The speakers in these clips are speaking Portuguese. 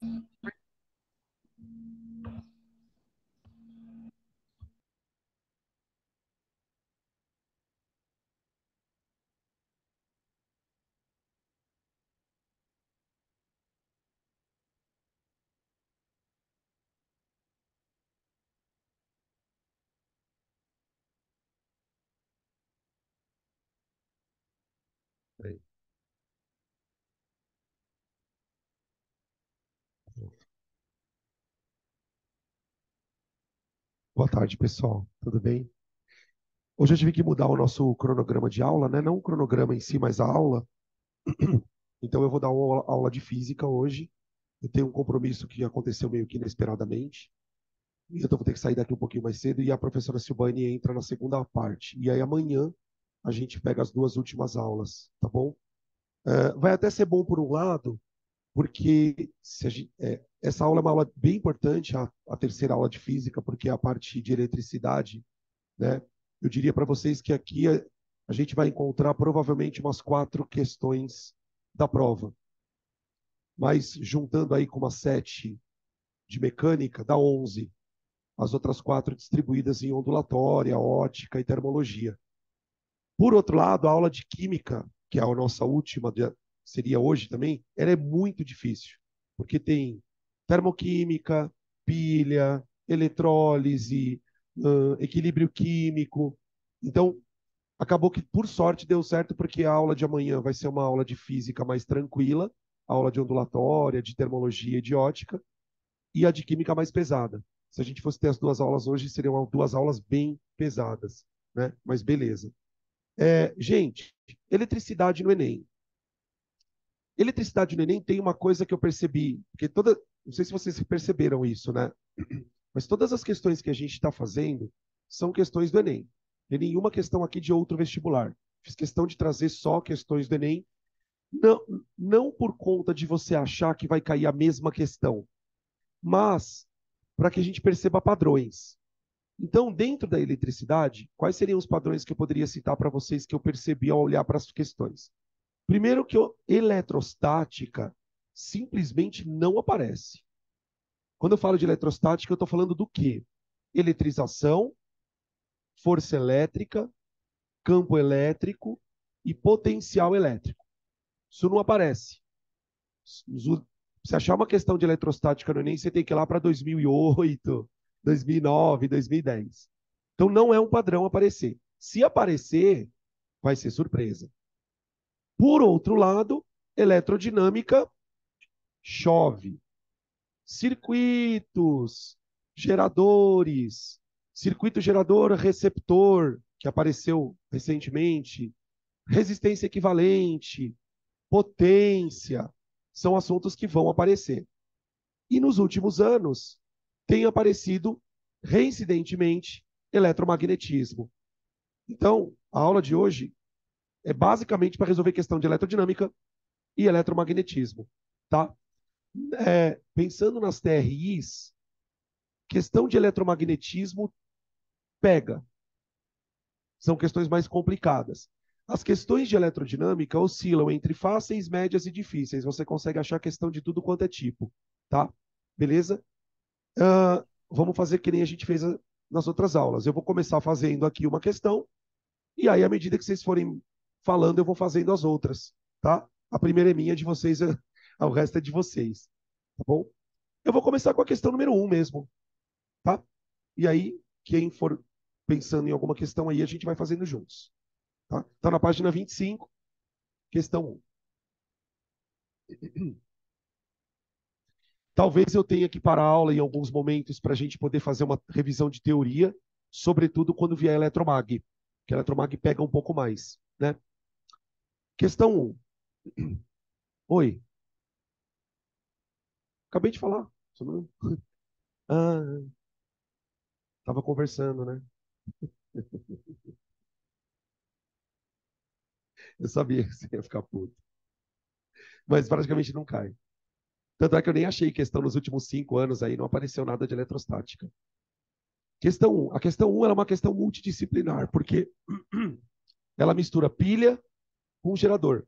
Peraí. Boa tarde, pessoal. Tudo bem? Hoje eu tive que mudar o nosso cronograma de aula, né? Não o cronograma em si, mas a aula. Então eu vou dar uma aula de física hoje. Eu tenho um compromisso que aconteceu meio que inesperadamente. Então eu vou ter que sair daqui um pouquinho mais cedo e a professora Silvane entra na segunda parte. E aí amanhã a gente pega as duas últimas aulas, tá bom? Vai até ser bom por um lado, porque essa aula é uma aula bem importante, a terceira aula de física, porque é a parte de eletricidade, né? Eu diria para vocês que aqui a gente vai encontrar provavelmente umas 4 questões da prova, mas juntando aí com umas 7 de mecânica, dá 11. As outras 4 distribuídas em ondulatória, ótica e termologia. Por outro lado, a aula de química, que é a nossa última, seria hoje também, ela é muito difícil, porque tem termoquímica, pilha, eletrólise, equilíbrio químico. Então, acabou que, por sorte, deu certo, porque a aula de amanhã vai ser uma aula de física mais tranquila, aula de ondulatória, de termologia e de ótica, e a de química mais pesada. Se a gente fosse ter as duas aulas hoje, seriam duas aulas bem pesadas, né? Mas beleza. Gente, eletricidade no Enem. Eletricidade no Enem tem uma coisa que eu percebi, porque não sei se vocês perceberam isso, né? Mas todas as questões que a gente está fazendo são questões do Enem. Tem nenhuma questão aqui de outro vestibular. Fiz questão de trazer só questões do Enem, não, não por conta de você achar que vai cair a mesma questão, mas para que a gente perceba padrões. Então, dentro da eletricidade, quais seriam os padrões que eu poderia citar para vocês que eu percebi ao olhar para as questões? Primeiro que eletrostática simplesmente não aparece. Quando eu falo de eletrostática, eu estou falando do quê? Eletrização, força elétrica, campo elétrico e potencial elétrico. Isso não aparece. Se achar uma questão de eletrostática no Enem, você tem que ir lá para 2008, 2009, 2010. Então não é um padrão aparecer. Se aparecer, vai ser surpresa. Por outro lado, eletrodinâmica chove. Circuitos, geradores, circuito gerador receptor, que apareceu recentemente, resistência equivalente, potência, são assuntos que vão aparecer. E nos últimos anos, tem aparecido reincidentemente eletromagnetismo. Então, a aula de hoje é basicamente para resolver questão de eletrodinâmica e eletromagnetismo, tá? Pensando nas TRIs, questão de eletromagnetismo pega, são questões mais complicadas. As questões de eletrodinâmica oscilam entre fáceis, médias e difíceis. Você consegue achar questão de tudo quanto é tipo, tá? Beleza? Vamos fazer que nem a gente fez nas outras aulas. Eu vou começar fazendo aqui uma questão, e aí, à medida que vocês forem falando, eu vou fazendo as outras, tá? A primeira é minha, de vocês, o resto é de vocês, tá bom? Eu vou começar com a questão número 1 mesmo, tá? E aí, quem for pensando em alguma questão aí, a gente vai fazendo juntos, tá? Então, na página 25, questão 1. Talvez eu tenha que parar a aula em alguns momentos para a gente poder fazer uma revisão de teoria, sobretudo quando vier eletromag, que a eletromag pega um pouco mais, né? Questão 1. Oi, acabei de falar. Ah, estava conversando, né? Eu sabia que você ia ficar puto. Mas praticamente não cai. Tanto é que eu nem achei questão nos últimos 5 anos aí, não apareceu nada de eletrostática. Questão 1. A questão 1 é uma questão multidisciplinar, porque ela mistura pilha com gerador.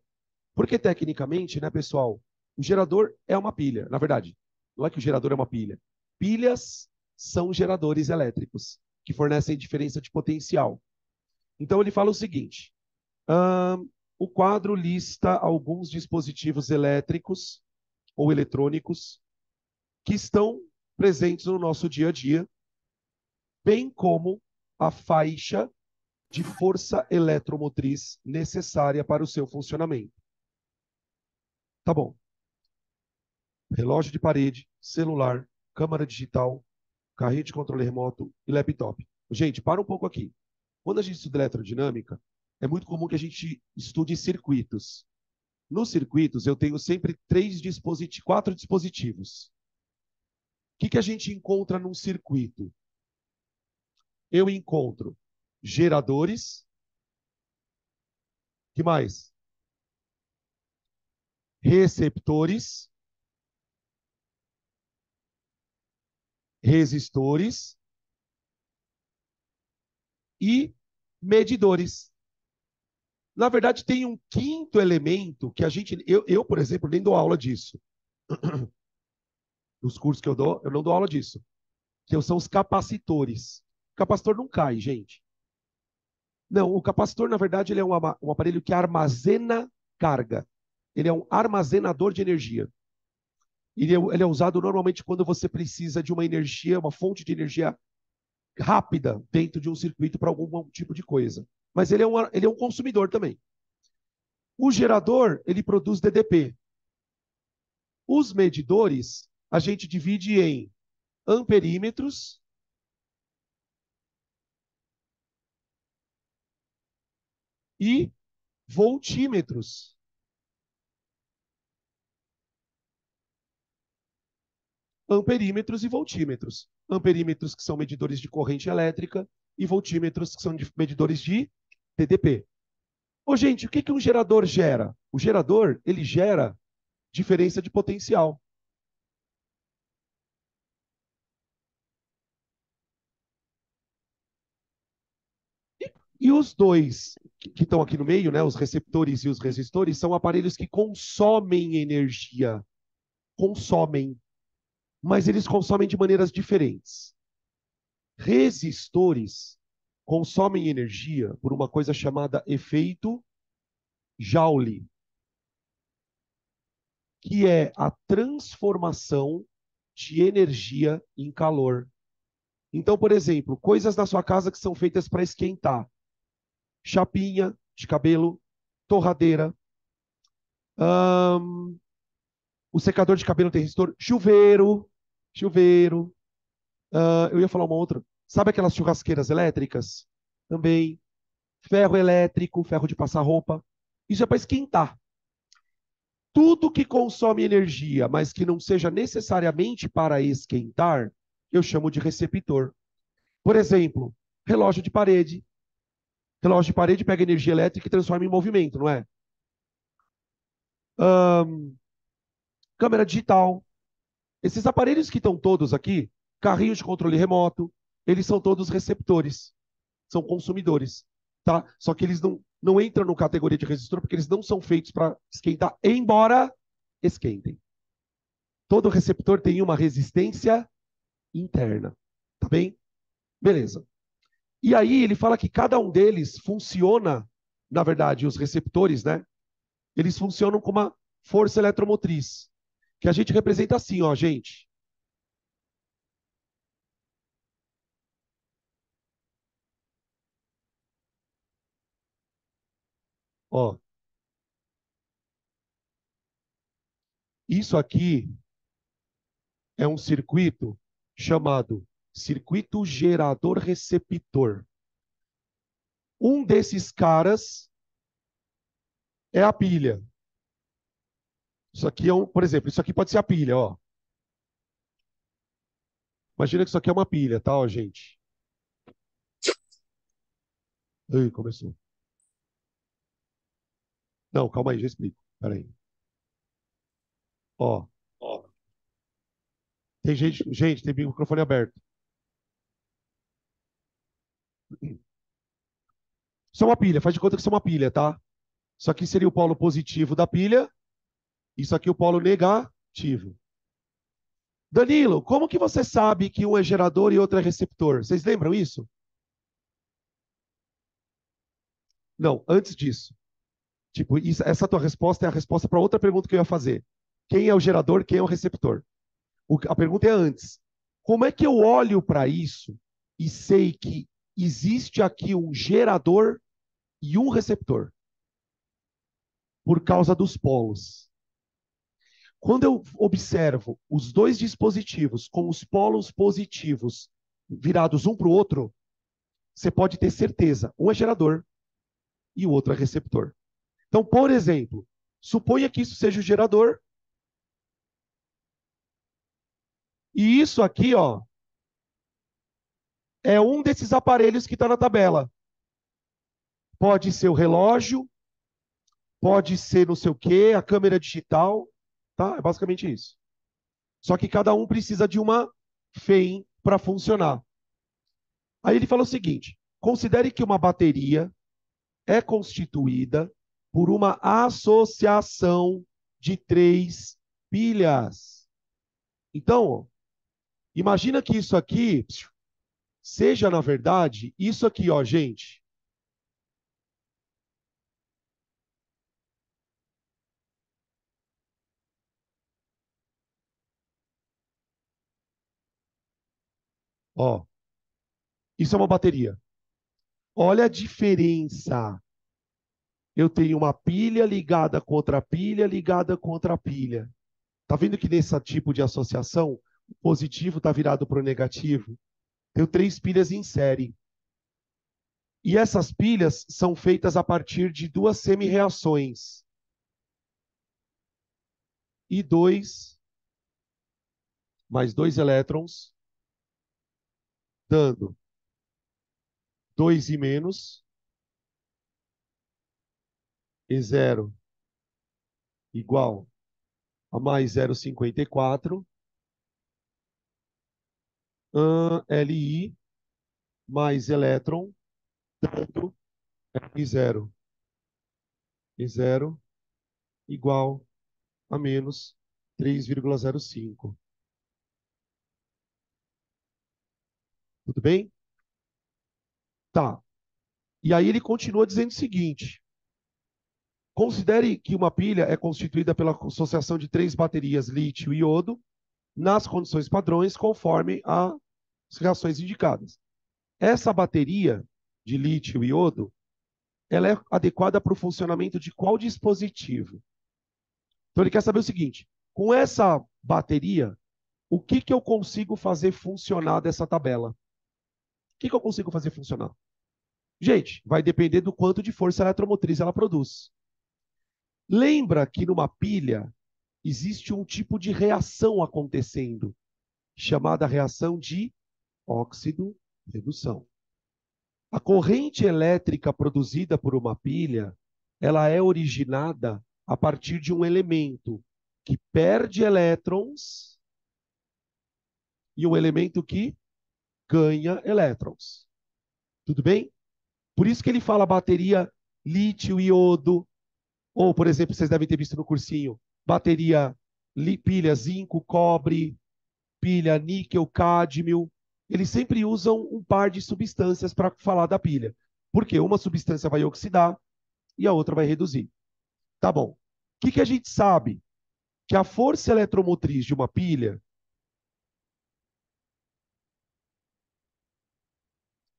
Porque tecnicamente, né, pessoal, o gerador é uma pilha, na verdade. Não é que o gerador é uma pilha. Pilhas são geradores elétricos, que fornecem diferença de potencial. Então ele fala o seguinte: o quadro lista alguns dispositivos elétricos ou eletrônicos que estão presentes no nosso dia a dia, bem como a faixa de força eletromotriz necessária para o seu funcionamento. Tá bom. Relógio de parede, celular, câmera digital, carrinho de controle remoto e laptop. Gente, para um pouco aqui. Quando a gente estuda eletrodinâmica, é muito comum que a gente estude circuitos. Nos circuitos, eu tenho sempre quatro dispositivos. O que a gente encontra num circuito? Eu encontro geradores. Que mais? Receptores, resistores e medidores. Na verdade, tem um quinto elemento que a gente. Por exemplo, nem dou aula disso. Nos cursos que eu dou, eu não dou aula disso. Que são os capacitores. O capacitor não cai, gente. Não, o capacitor, na verdade, ele é um aparelho que armazena carga. Ele é um armazenador de energia. Ele é usado normalmente quando você precisa de uma energia, uma fonte de energia rápida dentro de um circuito para algum tipo de coisa. Mas ele é um consumidor também. O gerador, ele produz DDP. Os medidores, a gente divide em amperímetros e voltímetros. Amperímetros e voltímetros. Amperímetros que são medidores de corrente elétrica e voltímetros que são medidores de DDP. Ô, gente, o que um gerador gera? O gerador, ele gera diferença de potencial. E os dois que estão aqui no meio, né, os receptores e os resistores, são aparelhos que consomem energia. Consomem. Mas eles consomem de maneiras diferentes. Resistores consomem energia por uma coisa chamada efeito Joule, que é a transformação de energia em calor. Então, por exemplo, coisas na sua casa que são feitas para esquentar. Chapinha de cabelo, torradeira, o secador de cabelo tem resistor, chuveiro, eu ia falar uma outra. Sabe aquelas churrasqueiras elétricas? Também. Ferro elétrico, ferro de passar roupa. Isso é para esquentar. Tudo que consome energia, mas que não seja necessariamente para esquentar, eu chamo de receptor. Por exemplo, relógio de parede. Relógio de parede pega energia elétrica e transforma em movimento, não é? Câmera digital. Esses aparelhos que estão todos aqui, carrinhos de controle remoto, eles são todos receptores, são consumidores, tá? Só que eles não entram na categoria de resistor porque eles não são feitos para esquentar, embora esquentem. Todo receptor tem uma resistência interna, tá bem? Beleza. E aí ele fala que cada um deles funciona, na verdade, os receptores, né? Eles funcionam com uma força eletromotriz, que a gente representa assim, ó, gente. Ó, isso aqui é um circuito chamado circuito gerador receptor. Um desses caras é a pilha. Isso aqui é por exemplo, isso aqui pode ser a pilha, ó. Imagina que isso aqui é uma pilha, tá, ó, gente? Ih, começou. Não, calma aí, já explico. Peraí. Ó, tem gente, tem microfone aberto. Isso é uma pilha, faz de conta que isso é uma pilha, tá? Isso aqui seria o polo positivo da pilha, isso aqui é o polo negativo. Danilo, como que você sabe que um é gerador e outro é receptor? Vocês lembram isso? Não, antes disso. Tipo, essa tua resposta é a resposta para outra pergunta que eu ia fazer. Quem é o gerador, quem é o receptor? A pergunta é antes. Como é que eu olho para isso e sei que existe aqui um gerador e um receptor? Por causa dos polos. Quando eu observo os dois dispositivos com os polos positivos virados um para o outro, você pode ter certeza, um é gerador e o outro é receptor. Então, por exemplo, suponha que isso seja o gerador e isso aqui, ó, é um desses aparelhos que está na tabela. Pode ser o relógio, pode ser não sei o quê, a câmera digital, tá? É basicamente isso. Só que cada um precisa de uma FEM para funcionar. Aí ele fala o seguinte: considere que uma bateria é constituída por uma associação de três pilhas. Então, ó, imagina que isso aqui seja, na verdade, isso aqui, ó, gente. Ó, isso é uma bateria. Olha a diferença. Eu tenho uma pilha ligada com outra pilha, ligada com outra pilha. Tá vendo que nesse tipo de associação, o positivo está virado para o negativo? Tenho três pilhas em série. E essas pilhas são feitas a partir de duas semi-reações. I2 mais dois elétrons, dando 2 e menos, E0 igual a mais 0,54, Li mais elétron, dando I0. I0 igual a menos 3,05. Tudo bem? Tá. E aí ele continua dizendo o seguinte: considere que uma pilha é constituída pela associação de três baterias lítio e iodo nas condições padrões, conforme as reações indicadas. Essa bateria de lítio e iodo, ela é adequada para o funcionamento de qual dispositivo? Então ele quer saber o seguinte: com essa bateria, o que que eu consigo fazer funcionar dessa tabela? O que que eu consigo fazer funcionar? Gente, vai depender do quanto de força eletromotriz ela produz. Lembra que numa pilha existe um tipo de reação acontecendo, chamada reação de óxido-redução. A corrente elétrica produzida por uma pilha, ela é originada a partir de um elemento que perde elétrons e um elemento que ganha elétrons. Tudo bem? Por isso que ele fala bateria lítio-iodo, ou, por exemplo, vocês devem ter visto no cursinho, bateria pilha zinco, cobre, pilha níquel, cádmio. Eles sempre usam um par de substâncias para falar da pilha. Porque uma substância vai oxidar e a outra vai reduzir. Tá bom. O que que a gente sabe? Que a força eletromotriz de uma pilha,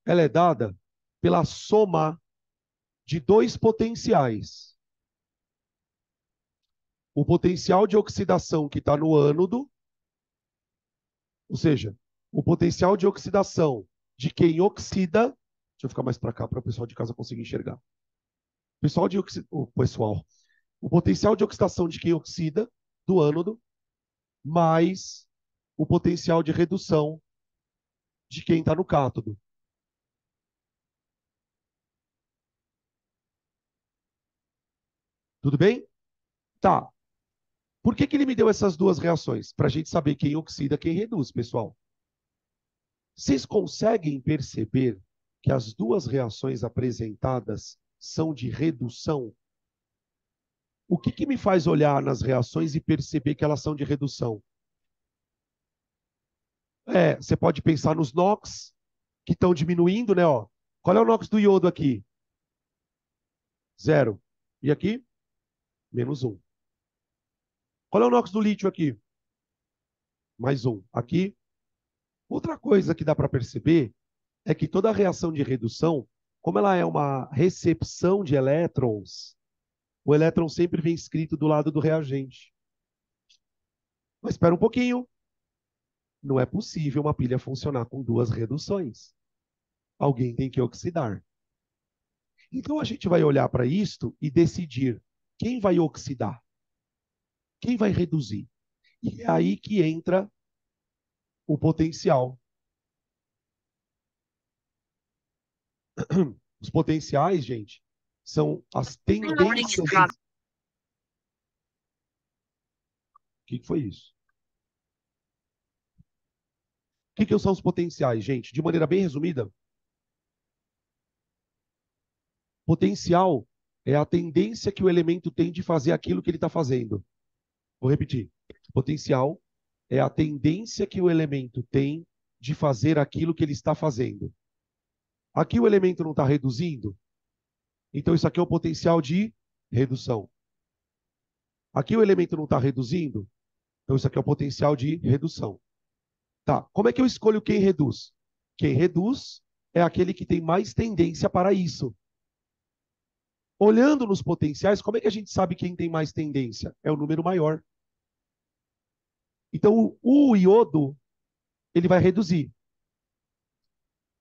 ela é dada pela soma de dois potenciais. O potencial de oxidação que está no ânodo, ou seja, o potencial de oxidação de quem oxida. Deixa eu ficar mais para cá para o pessoal de casa conseguir enxergar. O potencial de oxidação de quem oxida, do ânodo, mais o potencial de redução de quem está no cátodo. Tudo bem? Tá. Por que que ele me deu essas duas reações? Para a gente saber quem oxida, quem reduz, pessoal. Vocês conseguem perceber que as duas reações apresentadas são de redução? O que que me faz olhar nas reações e perceber que elas são de redução? Você pode pensar nos NOx, que estão diminuindo, né? Ó. Qual é o NOx do iodo aqui? 0. E aqui? -1. Qual é o NOx do lítio aqui? +1. Aqui? Outra coisa que dá para perceber é que toda reação de redução, como ela é uma recepção de elétrons, o elétron sempre vem escrito do lado do reagente. Mas espera um pouquinho. Não é possível uma pilha funcionar com duas reduções. Alguém tem que oxidar. Então a gente vai olhar para isto e decidir quem vai oxidar, quem vai reduzir. E é aí que entra o potencial. Os potenciais, gente, são as tendências. O que foi isso? O que são os potenciais, gente? De maneira bem resumida, potencial é a tendência que o elemento tem de fazer aquilo que ele está fazendo. Vou repetir. Potencial é a tendência que o elemento tem de fazer aquilo que ele está fazendo. Aqui o elemento não está reduzindo, então isso aqui é o potencial de redução. Aqui o elemento não está reduzindo, então isso aqui é o potencial de redução. Tá, como é que eu escolho quem reduz? Quem reduz é aquele que tem mais tendência para isso. Olhando nos potenciais, como é que a gente sabe quem tem mais tendência? É o número maior. Então, o iodo, ele vai reduzir.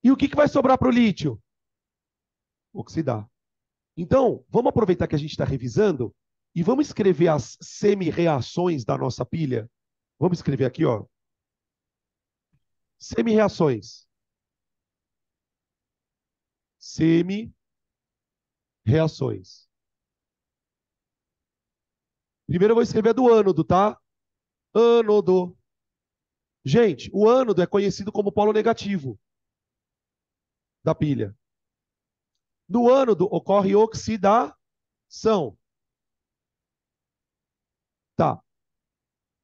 E o que vai sobrar para o lítio? Oxidar. Então, vamos aproveitar que a gente está revisando e vamos escrever as semi-reações da nossa pilha. Vamos escrever aqui, ó. Semi-reações. Semi-reações. Primeiro eu vou escrever do ânodo, tá? Ânodo. Gente, o ânodo é conhecido como polo negativo da pilha. No ânodo ocorre oxidação. Tá.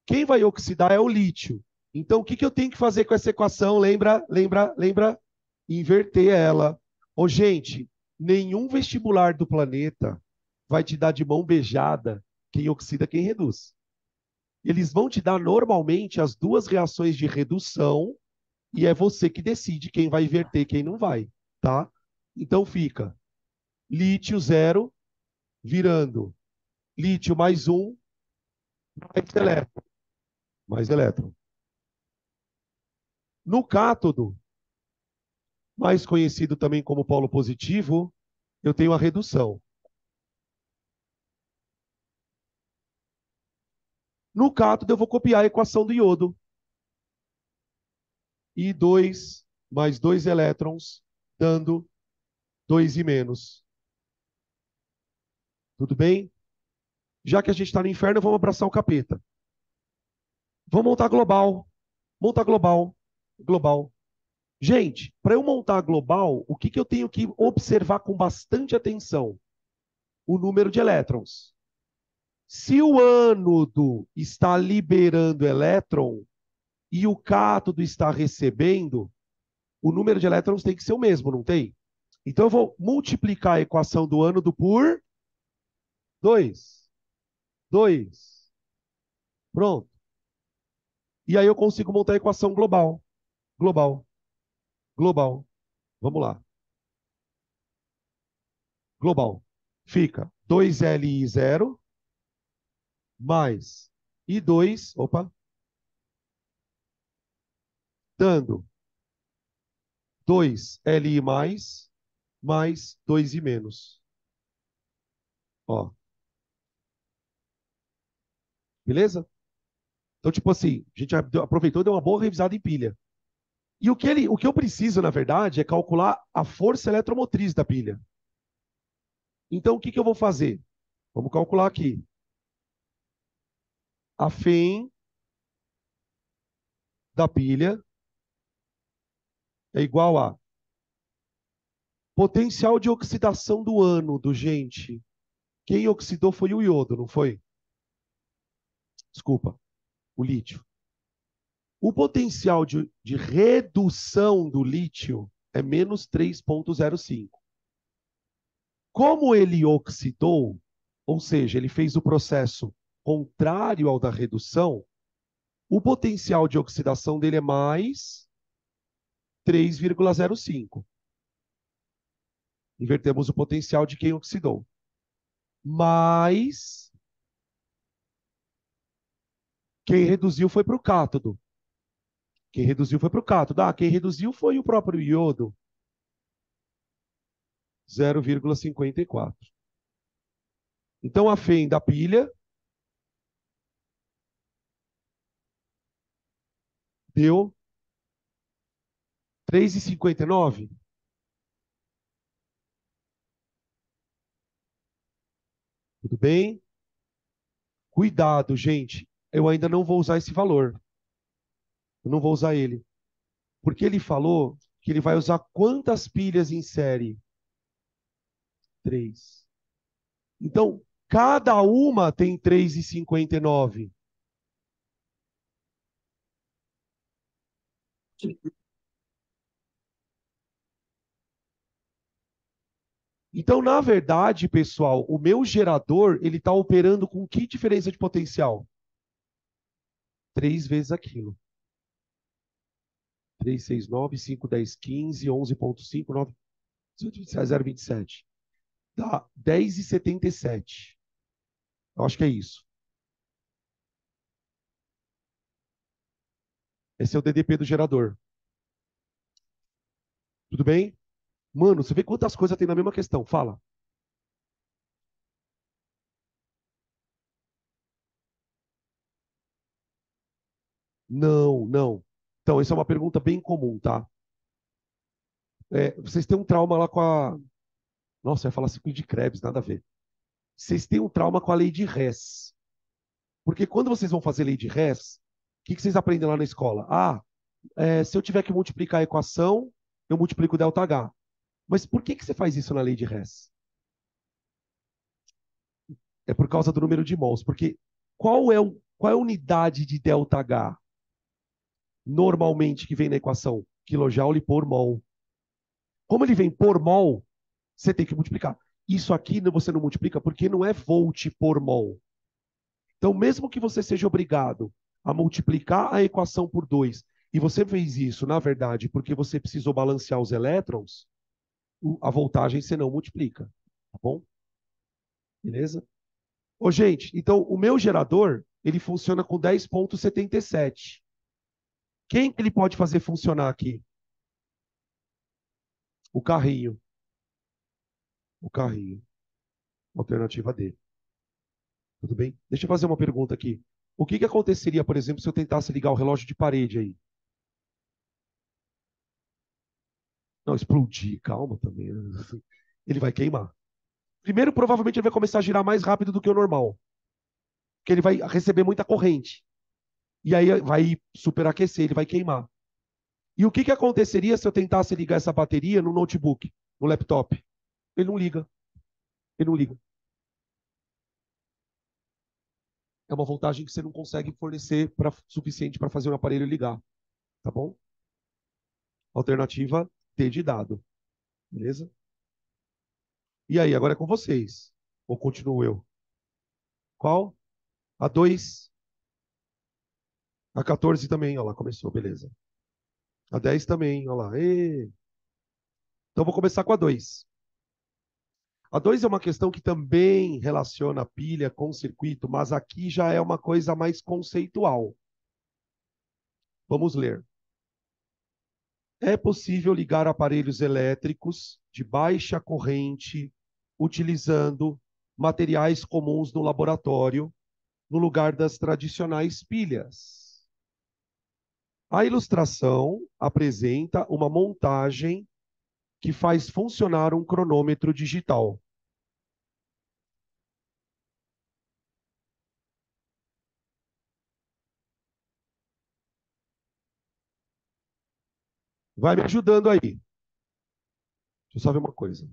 Quem vai oxidar é o lítio. Então, o que eu tenho que fazer com essa equação? Lembra? Inverter ela. Ô, gente, nenhum vestibular do planeta vai te dar de mão beijada quem oxida, quem reduz. Eles vão te dar normalmente as duas reações de redução e é você que decide quem vai inverter, quem não vai, tá? Então fica lítio 0 virando lítio +1 mais elétron. Mais elétron. No cátodo, mais conhecido também como polo positivo, eu tenho a redução. No cátodo, eu vou copiar a equação do iodo. I2 mais 2 elétrons, dando 2 e menos. Tudo bem? Já que a gente está no inferno, vamos abraçar o capeta. Vamos montar global. Montar global. Global. Gente, para eu montar global, o que eu tenho que observar com bastante atenção? O número de elétrons. Se o ânodo está liberando elétron e o cátodo está recebendo, o número de elétrons tem que ser o mesmo, não tem? Então eu vou multiplicar a equação do ânodo por 2. 2. Pronto. E aí eu consigo montar a equação global. Global. Global. Vamos lá. Global. Fica 2Li0 mais I2, opa, dando 2Li mais 2 e menos. Ó. Beleza? Então, tipo assim, a gente aproveitou e deu uma boa revisada em pilha. E o que eu preciso, na verdade, é calcular a força eletromotriz da pilha. Então, o que eu vou fazer? Vamos calcular aqui. A FEM da pilha é igual a potencial de oxidação do ânodo, gente. Quem oxidou foi o iodo, não foi? Desculpa, o lítio. O potencial de redução do lítio é menos 3,05. Como ele oxidou, ou seja, ele fez o processo contrário ao da redução, o potencial de oxidação dele é mais 3,05. Invertemos o potencial de quem oxidou. Mas quem reduziu foi para o cátodo. Quem reduziu foi para o cátodo. Ah, quem reduziu foi o próprio iodo. 0,54. Então a FEM da pilha deu 3,59. Tudo bem? Cuidado, gente. Eu ainda não vou usar esse valor. Eu não vou usar ele. Porque ele falou que ele vai usar quantas pilhas em série? 3. Então, cada uma tem 3,59. Então, na verdade, pessoal, o meu gerador, ele está operando com que diferença de potencial? 3 vezes aquilo. 3, 6, 9, 5, 10, 15, 11,5, 9, 0,27. Dá 10,77. Eu acho que é isso. Esse é o DDP do gerador. Tudo bem? Mano, você vê quantas coisas tem na mesma questão. Fala. Não, não. Então, essa é uma pergunta bem comum, tá? Vocês têm um trauma lá com a. Nossa, eu ia falar circuito de Krebs, nada a ver. Vocês têm um trauma com a lei de Hess. Porque quando vocês vão fazer lei de Hess, o que vocês aprendem lá na escola? Ah, se eu tiver que multiplicar a equação, eu multiplico ΔH. Mas por que você faz isso na lei de Hess? É por causa do número de mols. Porque qual é a unidade de ΔH normalmente que vem na equação? Kilojoule por mol. Como ele vem por mol, você tem que multiplicar. Isso aqui você não multiplica porque não é volt por mol. Então, mesmo que você seja obrigado a multiplicar a equação por 2, e você fez isso, na verdade, porque você precisou balancear os elétrons, a voltagem você não multiplica. Tá bom? Beleza? Ô, gente, então o meu gerador, ele funciona com 10,77. Quem que ele pode fazer funcionar aqui? O carrinho. O carrinho. Alternativa D. Tudo bem? Deixa eu fazer uma pergunta aqui. O que aconteceria, por exemplo, se eu tentasse ligar o relógio de parede aí? Não, explodir, calma também. Ele vai queimar. Primeiro, provavelmente ele vai começar a girar mais rápido do que o normal, porque ele vai receber muita corrente. E aí vai superaquecer, ele vai queimar. E o que aconteceria se eu tentasse ligar essa bateria no notebook, no laptop? Ele não liga. Ele não liga. É uma voltagem que você não consegue fornecer suficiente para fazer o aparelho ligar. Tá bom? Alternativa T de dado. Beleza? E aí, agora é com vocês. Ou continuo eu? Qual? A 2. A 14 também. Olha lá, começou, beleza. A 10 também, olha lá. Então, vou começar com a 2. A 2 é uma questão que também relaciona a pilha com o circuito, mas aqui já é uma coisa mais conceitual. Vamos ler. É possível ligar aparelhos elétricos de baixa corrente utilizando materiais comuns no laboratório, no lugar das tradicionais pilhas. A ilustração apresenta uma montagem que faz funcionar um cronômetro digital. Vai me ajudando aí. Deixa eu só ver uma coisa.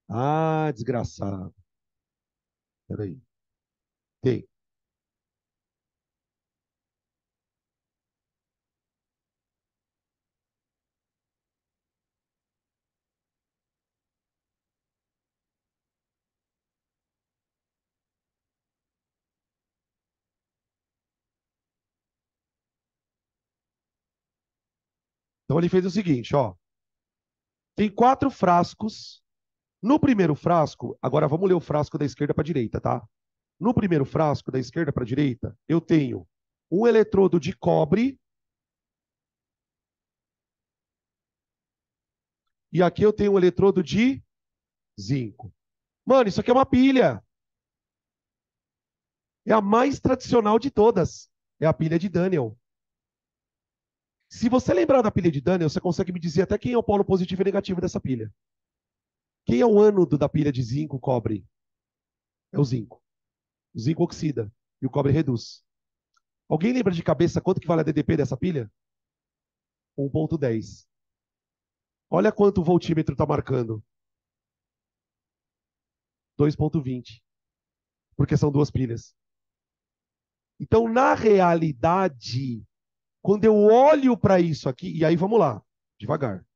Ah, desgraçado. Peraí. Tem. Então ele fez o seguinte, ó. Tem 4 frascos. No primeiro frasco, agora vamos ler o frasco da esquerda para a direita, tá? No primeiro frasco, da esquerda para a direita, eu tenho um eletrodo de cobre e aqui eu tenho um eletrodo de zinco. Mano, isso aqui é uma pilha. É a mais tradicional de todas. É a pilha de Daniel. Se você lembrar da pilha de Daniel, você consegue me dizer até quem é o polo positivo e negativo dessa pilha. Quem é o ânodo da pilha de zinco cobre? É o zinco. O zinco oxida e o cobre reduz. Alguém lembra de cabeça quanto que vale a DDP dessa pilha? 1,10. Olha quanto o voltímetro está marcando. 2,20. Porque são 2 pilhas. Então, na realidade, quando eu olho para isso aqui, e aí vamos lá, devagar.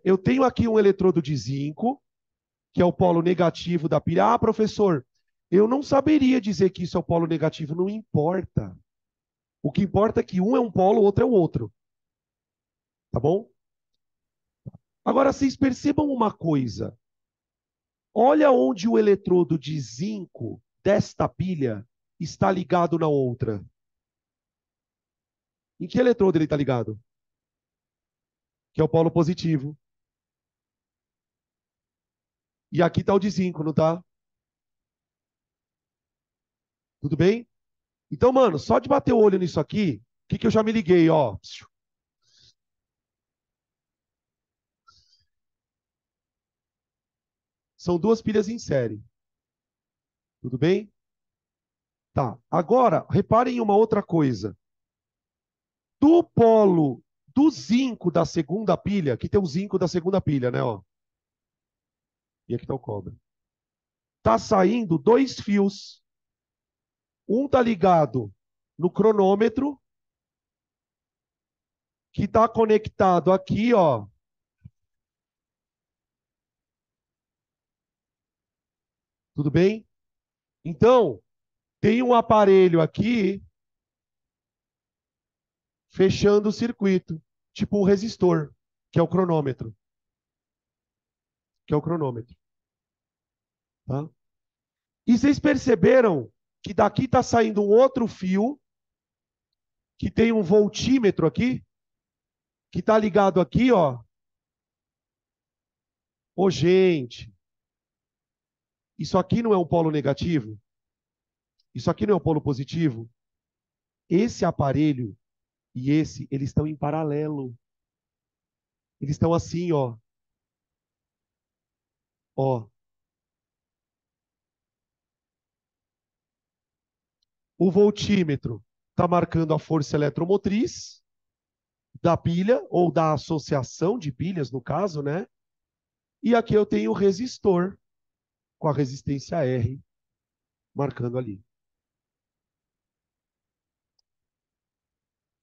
Eu tenho aqui um eletrodo de zinco, que é o polo negativo da pilha. Ah, professor, eu não saberia dizer que isso é o polo negativo. Não importa. O que importa é que um é um polo, o outro é o outro. Tá bom? Agora, vocês percebam uma coisa. Olha onde o eletrodo de zinco desta pilha está ligado na outra. Em que eletrodo ele está ligado? Que é o polo positivo. E aqui está o de zinco, não está? Tudo bem? Então, mano, só de bater o olho nisso aqui, o que, que eu já me liguei, ó. São 2 pilhas em série. Tudo bem? Tá. Agora, reparem em uma outra coisa. Do polo do zinco da segunda pilha, aqui tem o zinco da segunda pilha, né, ó. E aqui está o cobre. Tá saindo 2 fios. Um tá ligado no cronômetro, que está conectado aqui, ó. Tudo bem? Então, tem um aparelho aqui fechando o circuito, tipo um resistor, que é o cronômetro. Que é o cronômetro. Tá? E vocês perceberam que daqui está saindo um outro fio, que tem um voltímetro aqui, que está ligado aqui, ó. Ô, gente, isso aqui não é um polo negativo? Isso aqui não é um polo positivo? Esse aparelho e esse, eles estão em paralelo. Eles estão assim, ó. Ó. O voltímetro está marcando a força eletromotriz da pilha, ou da associação de pilhas, no caso, né? E aqui eu tenho o resistor, com a resistência R, marcando ali.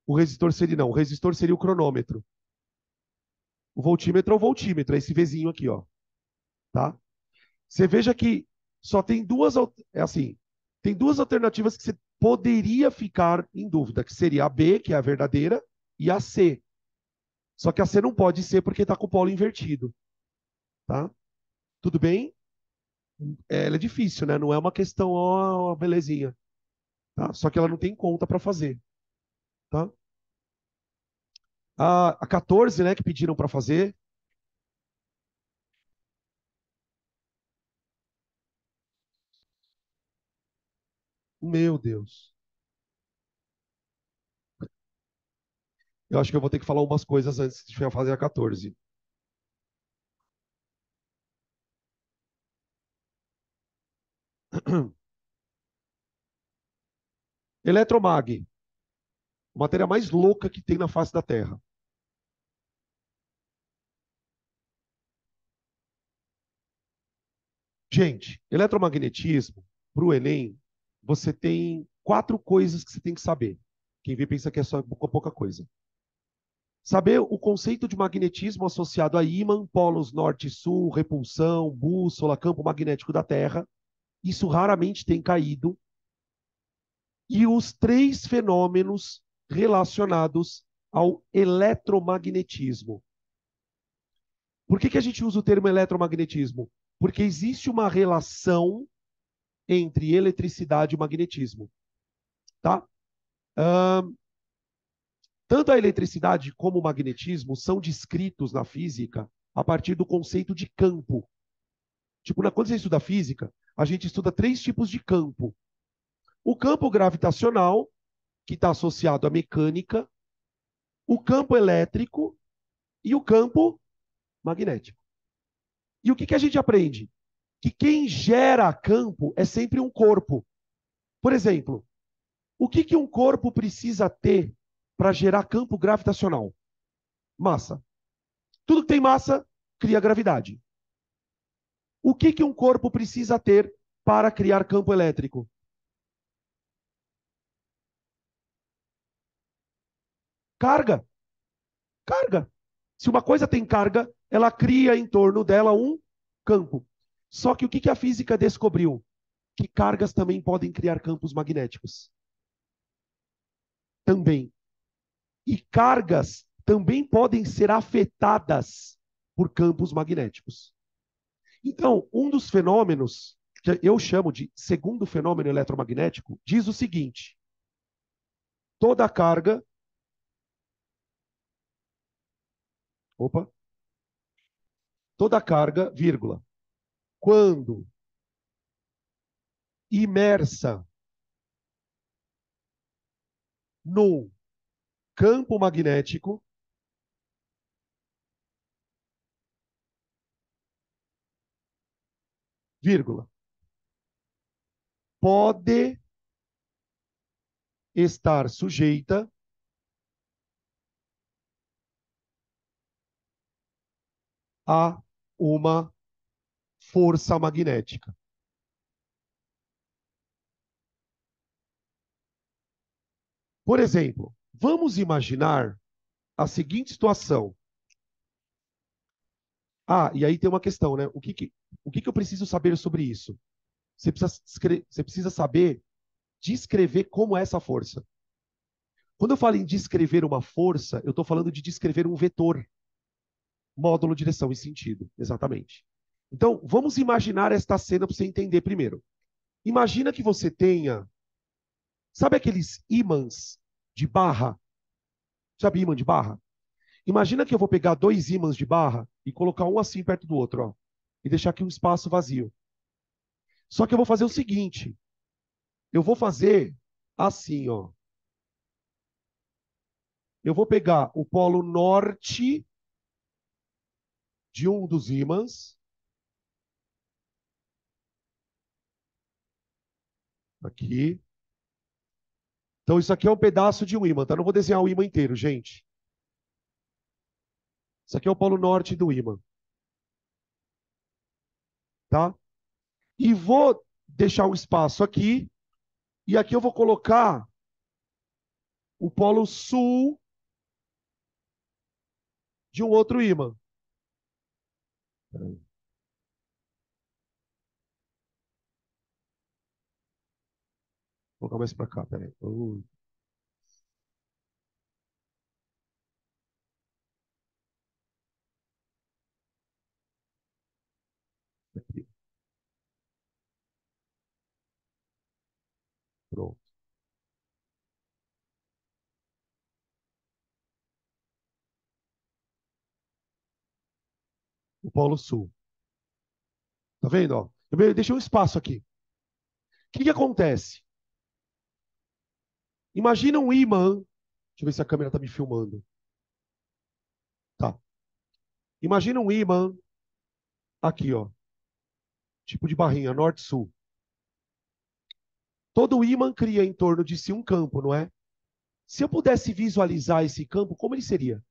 O resistor seria o cronômetro. O voltímetro é o voltímetro, é esse Vzinho aqui, ó. Tá? Você veja que só tem tem 2 alternativas que você poderia ficar em dúvida, que seria a B, que é a verdadeira, e a C. Só que a C não pode ser porque está com o polo invertido. Tá? Tudo bem? Ela é difícil, né? Não é uma questão, ó, belezinha. Tá? Só que ela não tem conta para fazer. Tá? A 14, né, que pediram para fazer. Meu Deus. Eu acho que eu vou ter que falar umas coisas antes de fazer a 14. Eletromag, a matéria mais louca que tem na face da Terra. Gente, eletromagnetismo, para o Enem, você tem 4 coisas que você tem que saber. Quem vê pensa que é só pouca coisa. Saber o conceito de magnetismo associado a ímã, polos norte e sul, repulsão, bússola, campo magnético da Terra. Isso raramente tem caído. E os 3 fenômenos relacionados ao eletromagnetismo. Por que a gente usa o termo eletromagnetismo? Porque existe uma relação entre eletricidade e magnetismo. Tá? Tanto a eletricidade como o magnetismo são descritos na física a partir do conceito de campo. Tipo, quando você estuda física, a gente estuda 3 tipos de campo. O campo gravitacional, que está associado à mecânica, o campo elétrico e o campo magnético. E o que a gente aprende? Que quem gera campo é sempre um corpo. Por exemplo, o que um corpo precisa ter para gerar campo gravitacional? Massa. Tudo que tem massa cria gravidade. O que um corpo precisa ter para criar campo elétrico? Carga. Carga. Se uma coisa tem carga, ela cria em torno dela um campo. Só que o que a física descobriu? Que cargas também podem criar campos magnéticos. Também. E cargas também podem ser afetadas por campos magnéticos. Então, um dos fenômenos, que eu chamo de segundo fenômeno eletromagnético, diz o seguinte: toda carga. Opa! Toda carga, vírgula, quando imersa num campo magnético, vírgula, pode estar sujeita a uma força magnética. Por exemplo, vamos imaginar a seguinte situação. Ah, e aí tem uma questão, né? O que eu preciso saber sobre isso? Você precisa saber descrever como é essa força. Quando eu falo em descrever uma força, eu estou falando de descrever um vetor, módulo, direção e sentido, exatamente. Então, vamos imaginar esta cena para você entender primeiro. Imagina que você tenha, sabe aqueles ímãs de barra? Sabe ímã de barra? Imagina que eu vou pegar 2 ímãs de barra e colocar um assim perto do outro, ó, e deixar aqui um espaço vazio. Só que eu vou fazer o seguinte, eu vou fazer assim, ó. Eu vou pegar o polo norte de um dos ímãs, aqui. Então, isso aqui é um pedaço de um ímã, tá? Não vou desenhar o ímã inteiro, gente. Isso aqui é o polo norte do ímã, tá? E vou deixar um espaço aqui, e aqui eu vou colocar o polo sul de um outro ímã. Vou colocar mais para cá, peraí. Aqui. Pronto. O polo sul. Tá vendo? Ó? Eu deixei um espaço aqui. O que acontece? Imagina um ímã. Deixa eu ver se a câmera está me filmando. Tá. Imagina um ímã aqui, ó. Tipo de barrinha, norte-sul. Todo ímã cria em torno de si um campo, não é? Se eu pudesse visualizar esse campo, como ele seria?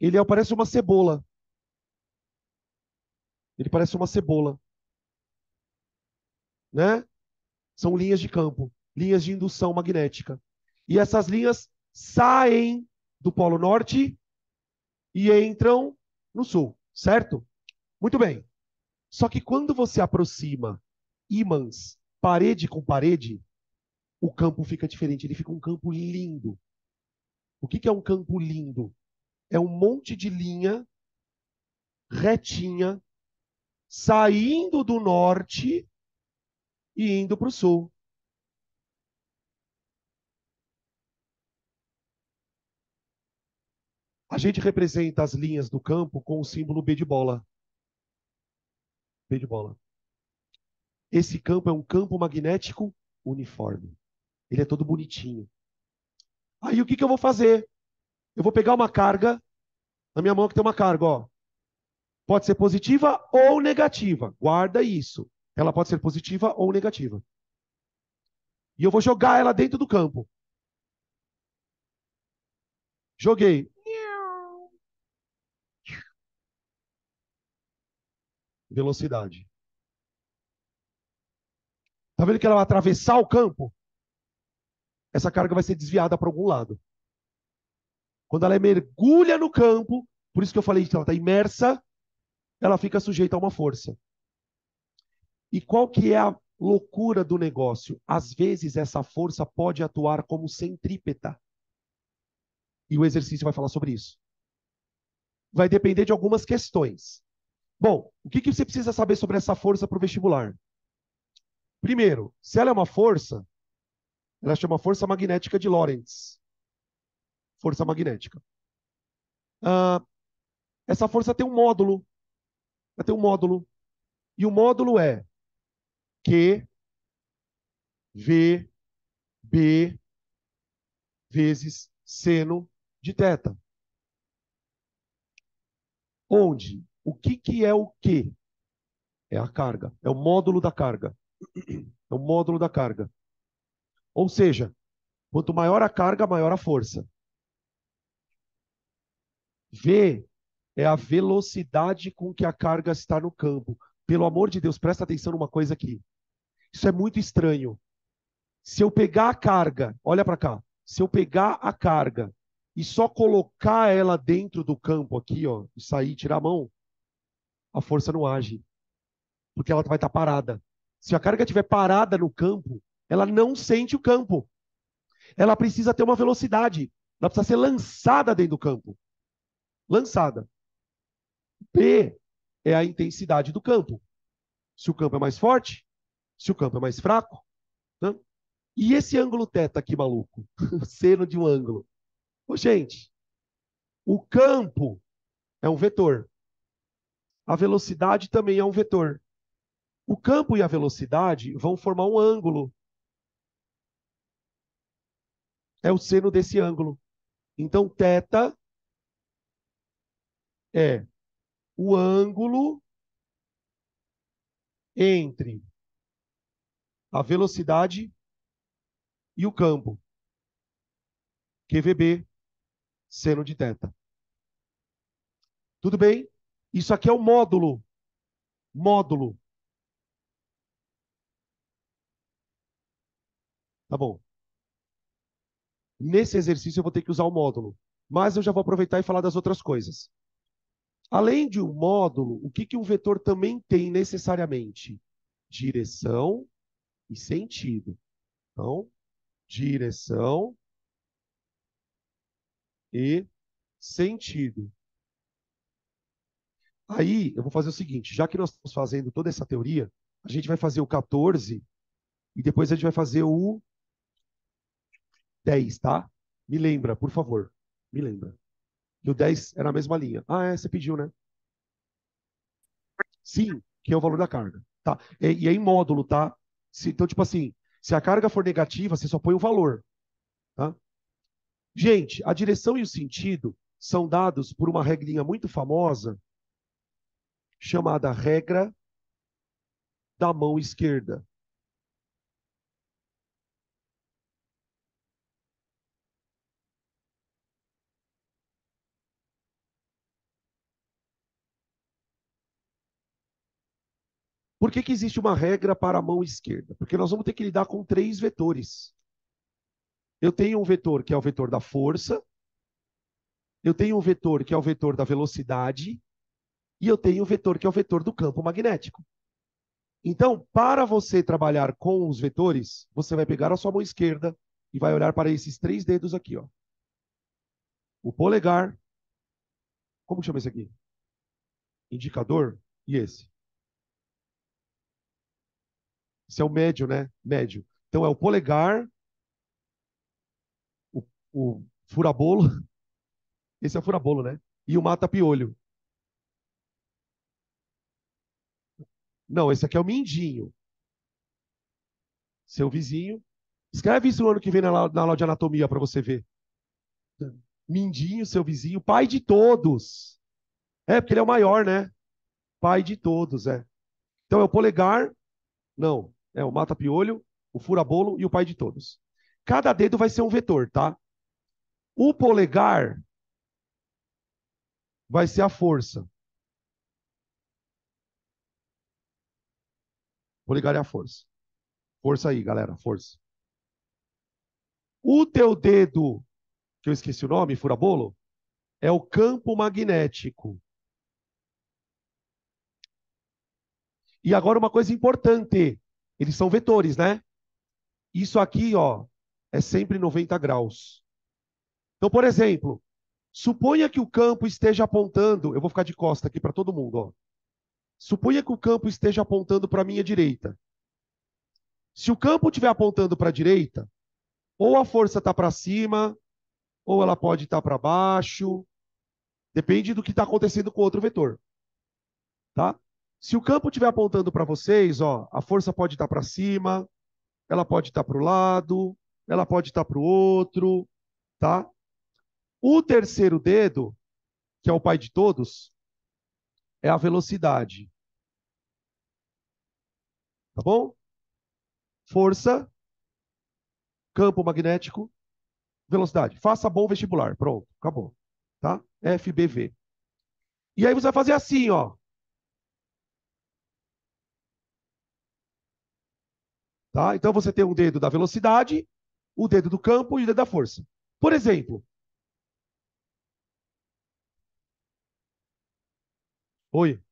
Ele parece uma cebola. Ele parece uma cebola, né? São linhas de campo, linhas de indução magnética. E essas linhas saem do Polo Norte e entram no Sul, certo? Muito bem. Só que quando você aproxima ímãs parede com parede, o campo fica diferente. Ele fica um campo lindo. O que é um campo lindo? É um monte de linha retinha, saindo do norte e indo para o sul. A gente representa as linhas do campo com o símbolo B de bola. B de bola. Esse campo é um campo magnético uniforme. Ele é todo bonitinho. Aí o que eu vou fazer? Eu vou pegar uma carga, na minha mão que tem uma carga, ó. Pode ser positiva ou negativa. Guarda isso. Ela pode ser positiva ou negativa. E eu vou jogar ela dentro do campo. Joguei. Velocidade. Tá vendo que ela vai atravessar o campo? Essa carga vai ser desviada para algum lado. Quando ela mergulha no campo, por isso que eu falei que ela está imersa, ela fica sujeita a uma força. E qual que é a loucura do negócio? Às vezes essa força pode atuar como centrípeta. E o exercício vai falar sobre isso. Vai depender de algumas questões. Bom, o que você precisa saber sobre essa força para o vestibular? Primeiro, se ela é uma força, ela chama força magnética de Lorentz. Força magnética. Essa força tem um módulo. Ela tem um módulo. E o módulo é Q, V, B, vezes seno de θ. Onde? O que é o Q? É a carga. É o módulo da carga. É o módulo da carga. Ou seja, quanto maior a carga, maior a força. V é a velocidade com que a carga está no campo. Pelo amor de Deus, presta atenção numa coisa aqui. Isso é muito estranho. Se eu pegar a carga, olha para cá. Se eu pegar a carga e só colocar ela dentro do campo aqui, ó, e sair, tirar a mão, a força não age, porque ela vai estar parada. Se a carga estiver parada no campo, ela não sente o campo. Ela precisa ter uma velocidade. Ela precisa ser lançada dentro do campo. Lançada. P é a intensidade do campo. Se o campo é mais forte, se o campo é mais fraco. Né? E esse ângulo θ aqui, maluco? Seno de um ângulo. Ô, gente, o campo é um vetor. A velocidade também é um vetor. O campo e a velocidade vão formar um ângulo. É o seno desse ângulo. Então, θ é o ângulo entre a velocidade e o campo. QVB, seno de θ. Tudo bem? Isso aqui é o módulo. Módulo. Tá bom. Nesse exercício eu vou ter que usar o módulo. Mas eu já vou aproveitar e falar das outras coisas. Além de um módulo, o que um vetor também tem necessariamente? Direção e sentido. Então, direção e sentido. Aí, eu vou fazer o seguinte, já que nós estamos fazendo toda essa teoria, a gente vai fazer o 14 e depois a gente vai fazer o 10, tá? Me lembra, por favor. Me lembra. E o 10 é na mesma linha. Ah, é, você pediu, né? Sim, que é o valor da carga. Tá? E é em módulo, tá? Então, tipo assim, se a carga for negativa, você só põe o valor. Tá? Gente, a direção e o sentido são dados por uma regrinha muito famosa chamada regra da mão esquerda. Por que existe uma regra para a mão esquerda? Porque nós vamos ter que lidar com três vetores. Eu tenho um vetor que é o vetor da força, eu tenho um vetor que é o vetor da velocidade, e eu tenho um vetor que é o vetor do campo magnético. Então, para você trabalhar com os vetores, você vai pegar a sua mão esquerda e vai olhar para esses três dedos aqui, ó. o polegar, como chama esse aqui? Indicador, e esse. Esse é o médio, né? Médio. Então é o polegar, o furabolo, esse é o furabolo, né? E o mata-piolho. Não, esse aqui é o mindinho. Seu vizinho. Escreve isso no ano que vem na aula de anatomia para você ver. Mindinho, seu vizinho, pai de todos. É, porque ele é o maior, né? Pai de todos, é. Então é o polegar, não, é o mata-piolho, o furabolo e o pai de todos. Cada dedo vai ser um vetor, tá? O polegar vai ser a força. O polegar é a força. Força aí, galera, força. O teu dedo, que eu esqueci o nome, furabolo, é o campo magnético. E agora uma coisa importante, eles são vetores, né? Isso aqui, ó, é sempre 90 graus. Então, por exemplo, suponha que o campo esteja apontando, eu vou ficar de costa aqui para todo mundo, ó. Suponha que o campo esteja apontando para a minha direita. Se o campo estiver apontando para a direita, ou a força está para cima, ou ela pode estar para baixo, depende do que está acontecendo com o outro vetor, tá? Se o campo estiver apontando para vocês, ó, a força pode estar para cima, ela pode estar para o lado, ela pode estar para o outro, tá? O terceiro dedo, que é o pai de todos, é a velocidade, tá bom? Força, campo magnético, velocidade. Faça bom vestibular. Pronto, acabou. Tá? FBV. E aí você vai fazer assim, ó. Tá? Então você tem um dedo da velocidade, o dedo do campo e o dedo da força. Por exemplo, oi.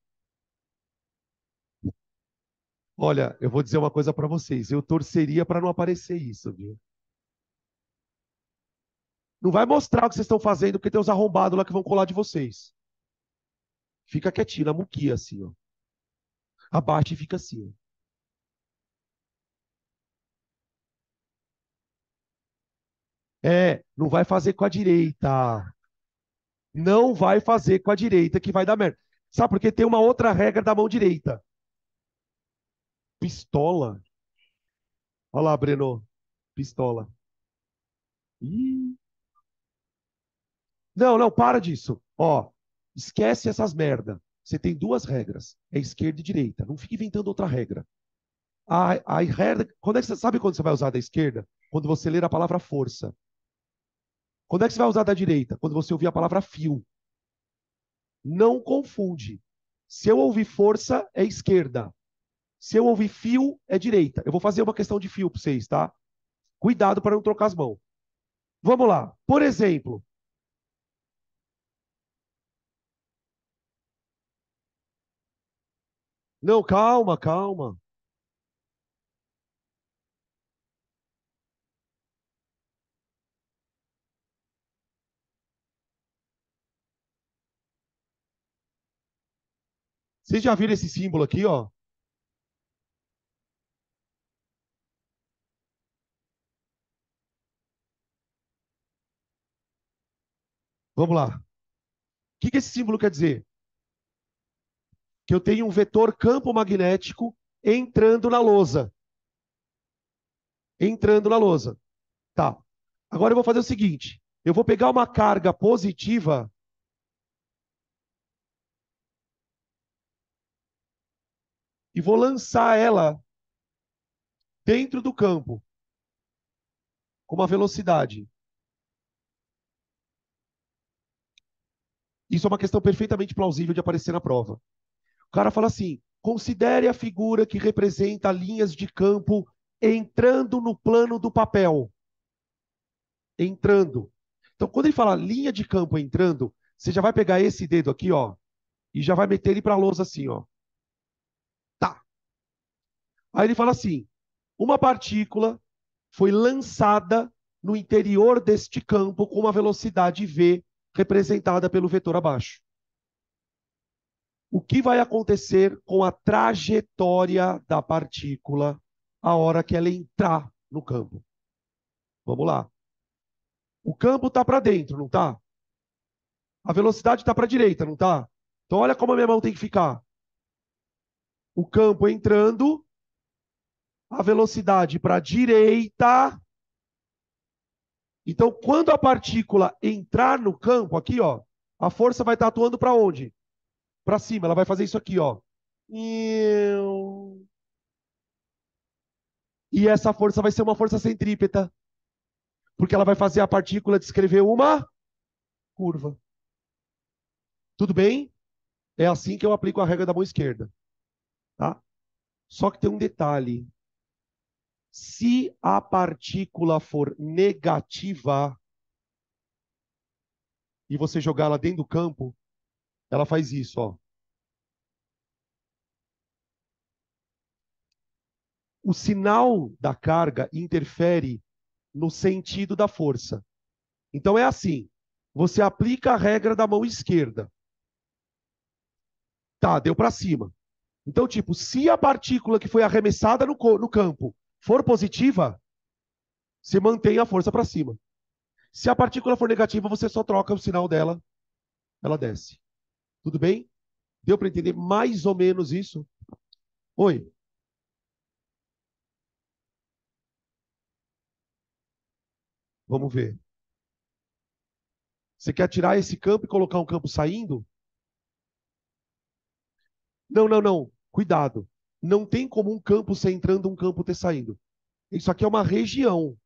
Olha, eu vou dizer uma coisa para vocês. Eu torceria para não aparecer isso, viu? Não vai mostrar o que vocês estão fazendo, porque tem uns arrombados lá que vão colar de vocês. Fica quietinho, na muquia, assim, ó. Abaixa e fica assim, ó. É, não vai fazer com a direita. Não vai fazer com a direita que vai dar merda. Sabe por quê? Tem uma outra regra da mão direita. Pistola. Olha lá, Breno. Pistola. Ih. Não, não, para disso. Ó, esquece essas merda. Você tem duas regras. É esquerda e direita. Não fique inventando outra regra. A regra, quando é que você sabe quando você vai usar da esquerda? Quando você ler a palavra força. Quando é que você vai usar da direita? Quando você ouvir a palavra fio. Não confunde. Se eu ouvir força, é esquerda. Se eu ouvir fio, é direita. Eu vou fazer uma questão de fio para vocês, tá? Cuidado para não trocar as mãos. Vamos lá. Por exemplo, não, calma, calma. Vocês já viram esse símbolo aqui, ó? Vamos lá. O que esse símbolo quer dizer? Que eu tenho um vetor campo magnético entrando na lousa. Entrando na lousa. Tá. Agora eu vou fazer o seguinte. Eu vou pegar uma carga positiva e vou lançar ela dentro do campo com uma velocidade. Isso é uma questão perfeitamente plausível de aparecer na prova. O cara fala assim: considere a figura que representa linhas de campo entrando no plano do papel. Entrando. Então, quando ele fala linha de campo entrando, você já vai pegar esse dedo aqui, ó, e já vai meter ele para a lousa assim, ó. Tá. Aí ele fala assim: uma partícula foi lançada no interior deste campo com uma velocidade v representada pelo vetor abaixo. O que vai acontecer com a trajetória da partícula a hora que ela entrar no campo? Vamos lá. O campo está para dentro, não está? A velocidade está para a direita, não está? Então olha como a minha mão tem que ficar. O campo entrando, a velocidade para a direita. Então, quando a partícula entrar no campo, aqui, ó, a força vai estar atuando para onde? Para cima. Ela vai fazer isso aqui, ó. E essa força vai ser uma força centrípeta, porque ela vai fazer a partícula descrever uma curva. Tudo bem? É assim que eu aplico a regra da mão esquerda. Tá? Só que tem um detalhe. Se a partícula for negativa e você jogar ela dentro do campo, ela faz isso, ó. O sinal da carga interfere no sentido da força. Então é assim, você aplica a regra da mão esquerda. Tá, deu para cima. Então, tipo, se a partícula que foi arremessada no campo for positiva, você mantém a força para cima. Se a partícula for negativa, você só troca o sinal dela, ela desce. Tudo bem? Deu para entender mais ou menos isso? Oi? Vamos ver. Você quer tirar esse campo e colocar um campo saindo? Não, não, não. Cuidado. Não tem como um campo ser entrando, um campo ter saindo. Isso aqui é uma região.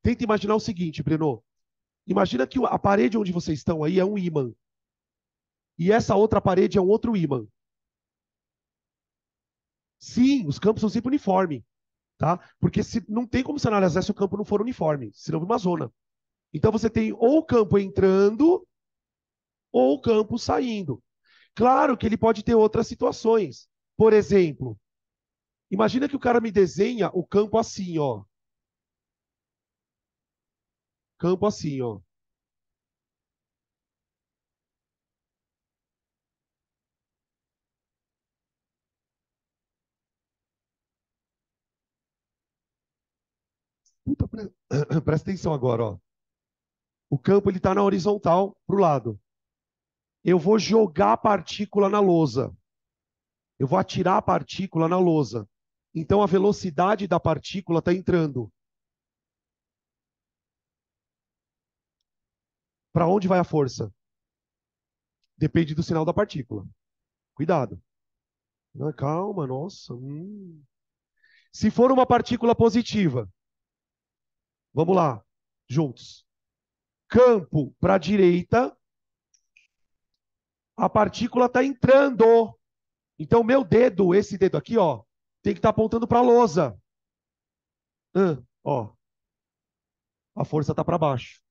Tenta imaginar o seguinte, Breno. Imagina que a parede onde vocês estão aí é um ímã. E essa outra parede é um outro ímã. Sim, os campos são sempre uniformes, tá? Porque não tem como você analisar se o campo não for uniforme, senão vira uma zona. Então você tem ou o campo entrando ou o campo saindo. Claro que ele pode ter outras situações. Por exemplo, imagina que o cara me desenha o campo assim, ó. Campo assim, ó. Puta, presta atenção agora, ó. O campo ele está na horizontal para o lado. Eu vou jogar a partícula na lousa. Eu vou atirar a partícula na lousa. Então a velocidade da partícula está entrando. Para onde vai a força? Depende do sinal da partícula. Cuidado. Ah, calma, nossa. Se for uma partícula positiva, vamos lá, juntos. Campo para a direita, a partícula está entrando. Então, meu dedo, esse dedo aqui, ó, tem que estar apontando para a lousa. Ó, a força está para baixo.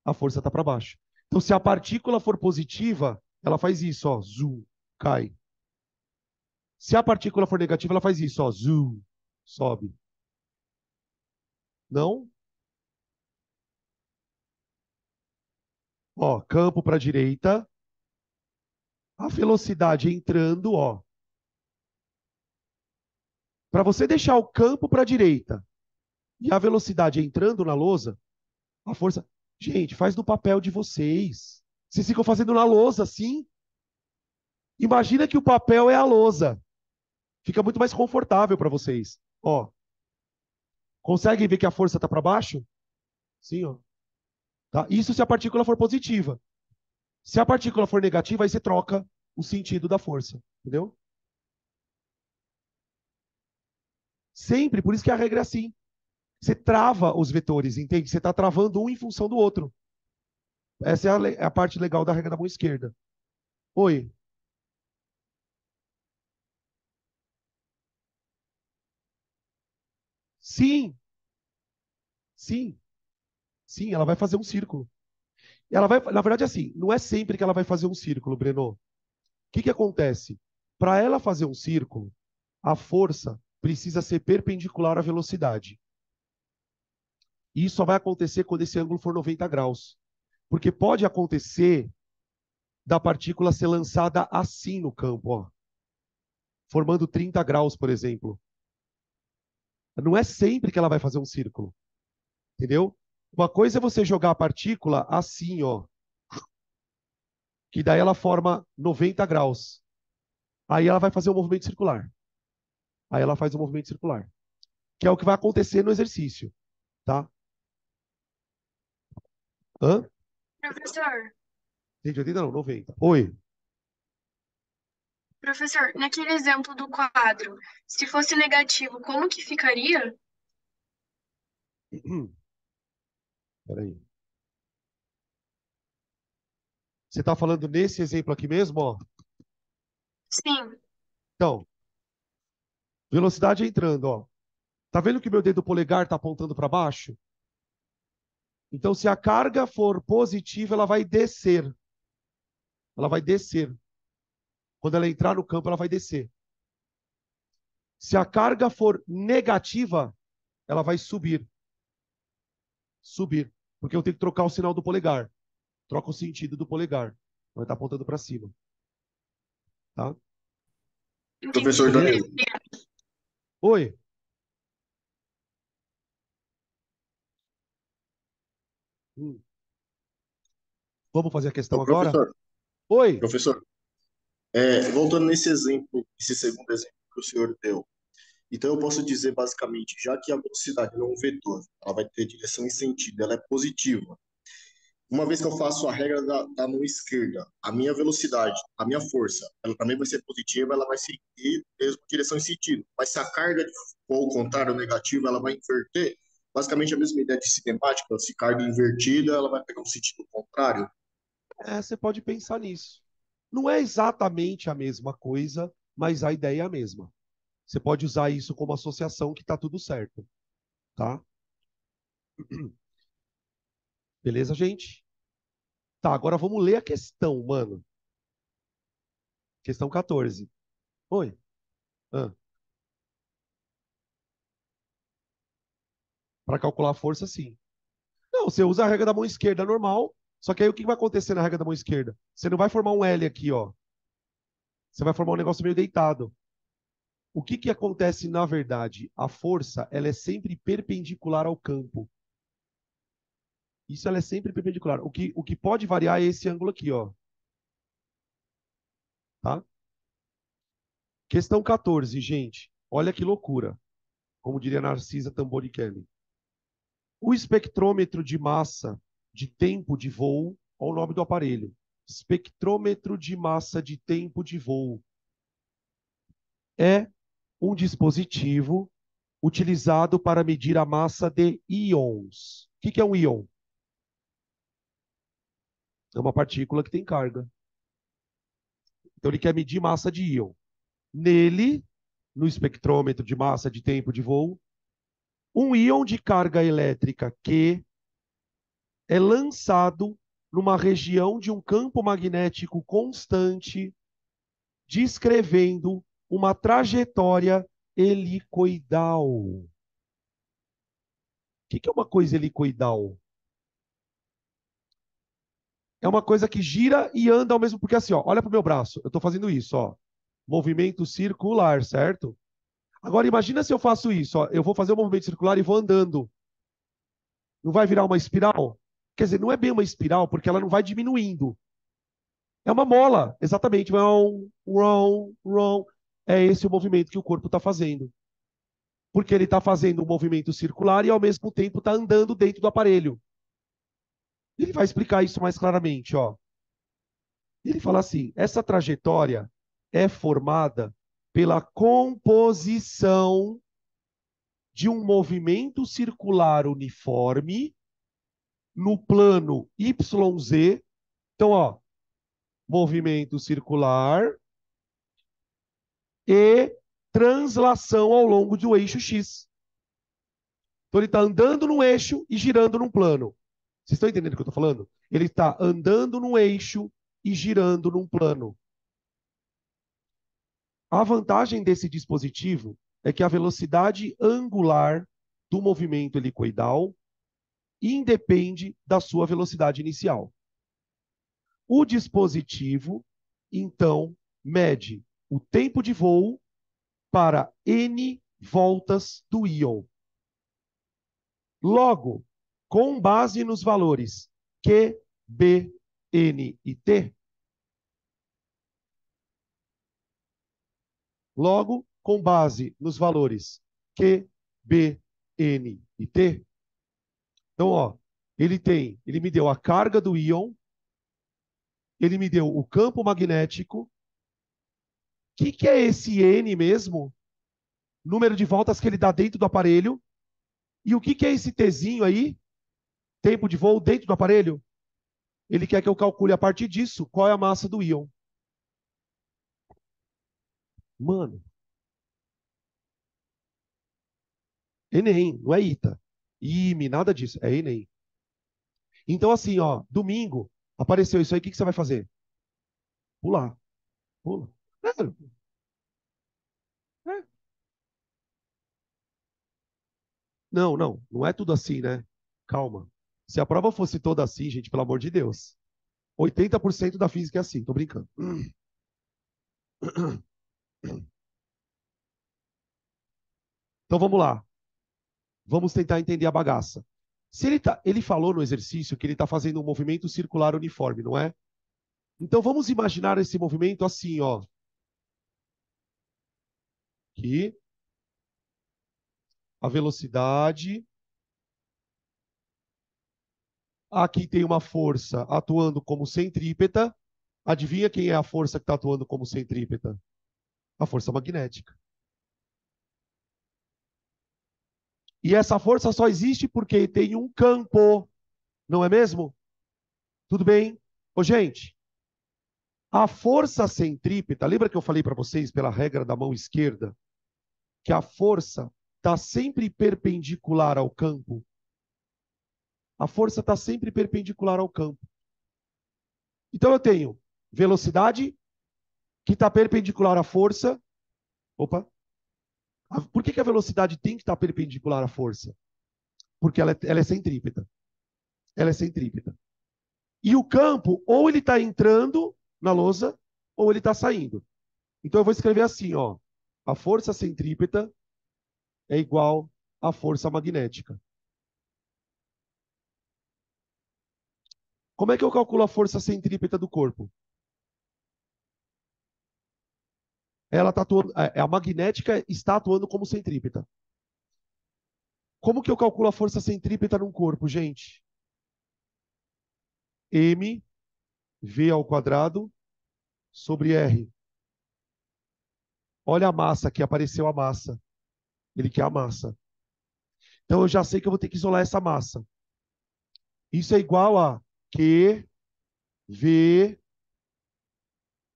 A força está para baixo. Então, se a partícula for positiva, ela faz isso, ó, zoom, cai. Se a partícula for negativa, ela faz isso, ó, zoom, sobe. Não? Ó, campo para a direita, a velocidade entrando, ó. Para você deixar o campo para a direita e a velocidade entrando na lousa, a força. Gente, faz no papel de vocês. Vocês ficam fazendo na lousa assim. Imagina que o papel é a lousa. Fica muito mais confortável para vocês. Ó, conseguem ver que a força está para baixo? Sim, ó. Tá? Isso se a partícula for positiva. Se a partícula for negativa, aí você troca o sentido da força. Entendeu? Sempre, por isso que a regra é assim. Você trava os vetores, entende? Você está travando um em função do outro. Essa é a parte legal da regra da mão esquerda. Oi. Sim, sim, sim, ela vai fazer um círculo. Ela vai, na verdade, assim, não é sempre que ela vai fazer um círculo, Breno. O que que acontece? Para ela fazer um círculo, a força precisa ser perpendicular à velocidade. E isso só vai acontecer quando esse ângulo for 90 graus. Porque pode acontecer da partícula ser lançada assim no campo, ó, formando 30 graus, por exemplo. Não é sempre que ela vai fazer um círculo, entendeu? Uma coisa é você jogar a partícula assim, ó, que daí ela forma 90 graus. Aí ela vai fazer um movimento circular. Aí ela faz um movimento circular, que é o que vai acontecer no exercício, tá? Hã? Professor, 180 não, 90. Oi. professor, naquele exemplo do quadro, se fosse negativo, como que ficaria? Peraí. Você está falando nesse exemplo aqui mesmo, ó? Sim. Então, velocidade entrando, ó. Tá vendo que meu dedo polegar está apontando para baixo? Então, se a carga for positiva, ela vai descer. Ela vai descer. Quando ela entrar no campo, ela vai descer. Se a carga for negativa, ela vai subir. Subir. Porque eu tenho que trocar o sinal do polegar. Troca o sentido do polegar. Vai estar apontando para cima. Tá? Entendi. Professor Danilo, Oi. Hum. Vamos fazer a questão ô, agora? professor, Oi. professor, voltando nesse exemplo, esse segundo exemplo que o senhor deu, então eu posso dizer basicamente, já que a velocidade não é um vetor, ela vai ter direção e sentido, ela é positiva. Uma vez que eu faço a regra da mão esquerda, a minha velocidade, a minha força, ela também vai ser positiva, ela vai seguir mesmo direção e sentido. Mas se a carga for ao contrário, negativa, ela vai inverter. Basicamente a mesma ideia de cinemática, se carga invertida, ela vai pegar um sentido contrário. Você pode pensar nisso. Não é exatamente a mesma coisa, mas a ideia é a mesma. Você pode usar isso como associação que está tudo certo, tá? Beleza, gente? Tá, agora vamos ler a questão, mano. Questão 14. Oi. Para calcular a força, sim. Não, você usa a regra da mão esquerda normal, só que aí o que vai acontecer na regra da mão esquerda? Você não vai formar um L aqui, ó. Você vai formar um negócio meio deitado. O que que acontece na verdade? A força, ela é sempre perpendicular ao campo. Isso ela é sempre perpendicular. O que pode variar é esse ângulo aqui, ó. Tá? Questão 14, gente. Olha que loucura. Como diria Narcisa Tamborichelli. O espectrômetro de massa de tempo de voo, olha o nome do aparelho. Espectrômetro de massa de tempo de voo é um dispositivo utilizado para medir a massa de íons. O que é um íon? É uma partícula que tem carga. Então ele quer medir massa de íon. Nele, no espectrômetro de massa de tempo de voo, um íon de carga elétrica Q é lançado numa região de um campo magnético constante, descrevendo uma trajetória helicoidal. O que é uma coisa helicoidal? É uma coisa que gira e anda ao mesmo... Porque assim, ó, olha para o meu braço. Eu estou fazendo isso, ó. Movimento circular, certo? Agora imagina se eu faço isso, ó. Eu vou fazer um movimento circular e vou andando. Não vai virar uma espiral? Quer dizer, não é bem uma espiral, porque ela não vai diminuindo. É uma mola, exatamente. Round, round, round. É esse o movimento que o corpo está fazendo. Porque ele está fazendo um movimento circular e, ao mesmo tempo, está andando dentro do aparelho. Ele vai explicar isso mais claramente. Ó. Ele fala assim, essa trajetória é formada pela composição de um movimento circular uniforme no plano YZ. Então, ó, movimento circular e translação ao longo do eixo X. Então ele está andando no eixo e girando num plano. Vocês estão entendendo o que eu estou falando? Ele está andando no eixo e girando num plano. A vantagem desse dispositivo é que a velocidade angular do movimento helicoidal independe da sua velocidade inicial. O dispositivo, então, mede o tempo de voo para N voltas do íon. Logo, com base nos valores Q, B, N e T, logo, com base nos valores Q, B, N e T, então, ó, ele me deu a carga do íon, ele me deu o campo magnético. O que é esse N mesmo? Número de voltas que ele dá dentro do aparelho. E o que é esse Tzinho aí? Tempo de voo dentro do aparelho? Ele quer que eu calcule a partir disso qual é a massa do íon. Mano, Enem, não é ITA. IME, nada disso. É Enem. Então, assim, ó, domingo, apareceu isso aí, o que você vai fazer? Pular. Pula. É, é. Não, não, não é tudo assim, né? Calma. Se a prova fosse toda assim, gente, pelo amor de Deus. 80% da física é assim, tô brincando. Então vamos lá. Vamos tentar entender a bagaça. Se ele falou no exercício que ele está fazendo um movimento circular uniforme, não é? Então vamos imaginar esse movimento assim, ó. Que a velocidade. Aqui tem uma força atuando como centrípeta. Adivinha quem é a força que está atuando como centrípeta? A força magnética. E essa força só existe porque tem um campo, não é mesmo? Tudo bem? Ô, gente, a força centrípeta, lembra que eu falei para vocês pela regra da mão esquerda, que a força está sempre perpendicular ao campo? A força está sempre perpendicular ao campo. Então eu tenho velocidade que está perpendicular à força. Opa! Por que a velocidade tem que estar perpendicular à força? Porque ela é centrípeta. Ela é centrípeta. E o campo, ou ele está entrando na lousa, ou ele está saindo. Então eu vou escrever assim, ó. A força centrípeta é igual à força magnética. Como é que eu calculo a força centrípeta do corpo? Ela tá atuando, a magnética está atuando como centrípeta. Como que eu calculo a força centrípeta num corpo, gente? M V ao quadrado sobre R. Olha a massa aqui, apareceu a massa. Ele quer a massa. Então eu já sei que eu vou ter que isolar essa massa. Isso é igual a Q, V,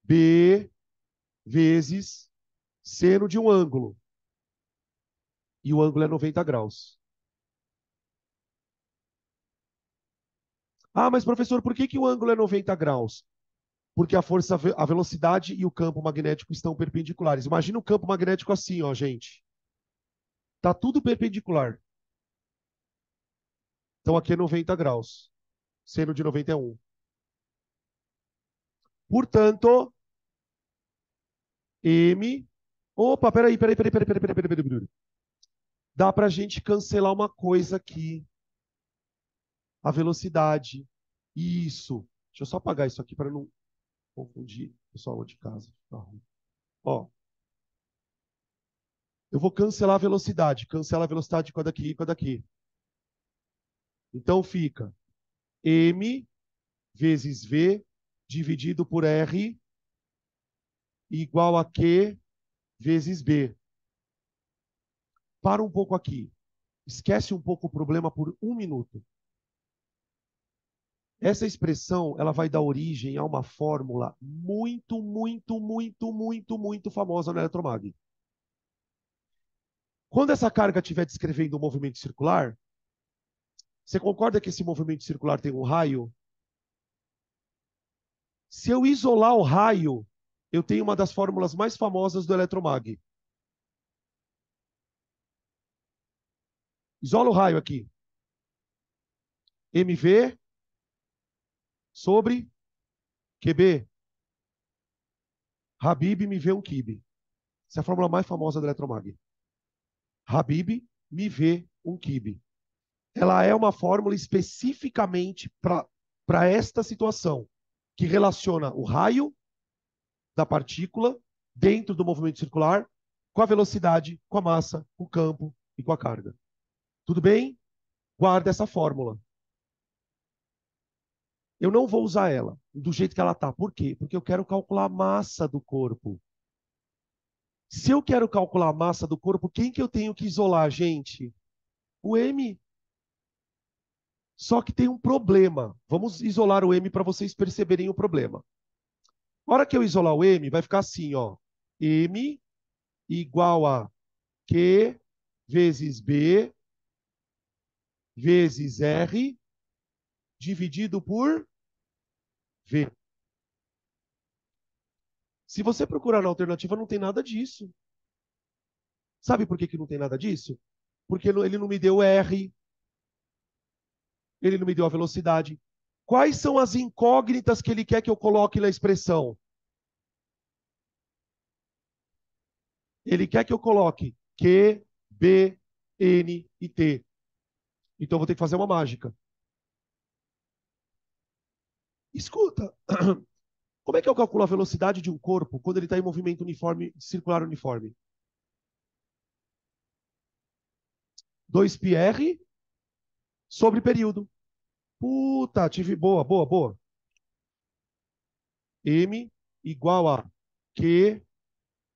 B vezes seno de um ângulo. E o ângulo é 90 graus. Ah, mas professor, por que o ângulo é 90 graus? Porque a força, a velocidade e o campo magnético estão perpendiculares. Imagina o campo magnético assim, ó, gente. Tá tudo perpendicular. Então aqui é 90 graus. Seno de 91. Portanto, M. Opa, peraí. Dá para a gente cancelar uma coisa aqui. A velocidade. Isso. Deixa eu só apagar isso aqui para não confundir o pessoal lá de casa. Ó, eu vou cancelar a velocidade. Cancela a velocidade com a daqui e com a daqui. Então fica M vezes V dividido por R igual a Q vezes B. Para um pouco aqui. Esquece um pouco o problema por um minuto. Essa expressão ela vai dar origem a uma fórmula muito famosa no eletromag. Quando essa carga estiver descrevendo um movimento circular, você concorda que esse movimento circular tem um raio? Se eu isolar o raio, eu tenho uma das fórmulas mais famosas do eletromag. Isola o raio aqui. MV sobre QB, Habib me vê um quibe. Essa é a fórmula mais famosa do eletromag. Habib me vê um quibe. Ela é uma fórmula especificamente para esta situação, que relaciona o raio da partícula dentro do movimento circular com a velocidade, com a massa, com o campo e com a carga. Tudo bem? Guarda essa fórmula. Eu não vou usar ela do jeito que ela está. Por quê? Porque eu quero calcular a massa do corpo. Se eu quero calcular a massa do corpo, quem que eu tenho que isolar, gente? O M. Só que tem um problema. Vamos isolar o M para vocês perceberem o problema. Na hora que eu isolar o M, vai ficar assim, ó. M igual a Q vezes B vezes R dividido por V. Se você procurar na alternativa, não tem nada disso. Sabe por que, que não tem nada disso? Porque ele não me deu R, ele não me deu a velocidade. Quais são as incógnitas que ele quer que eu coloque na expressão? Ele quer que eu coloque Q, B, N e T. Então eu vou ter que fazer uma mágica. Escuta, como é que eu calculo a velocidade de um corpo quando ele está em movimento uniforme, circular uniforme? 2πr sobre período. Puta, tive boa, boa, boa. M igual a Q,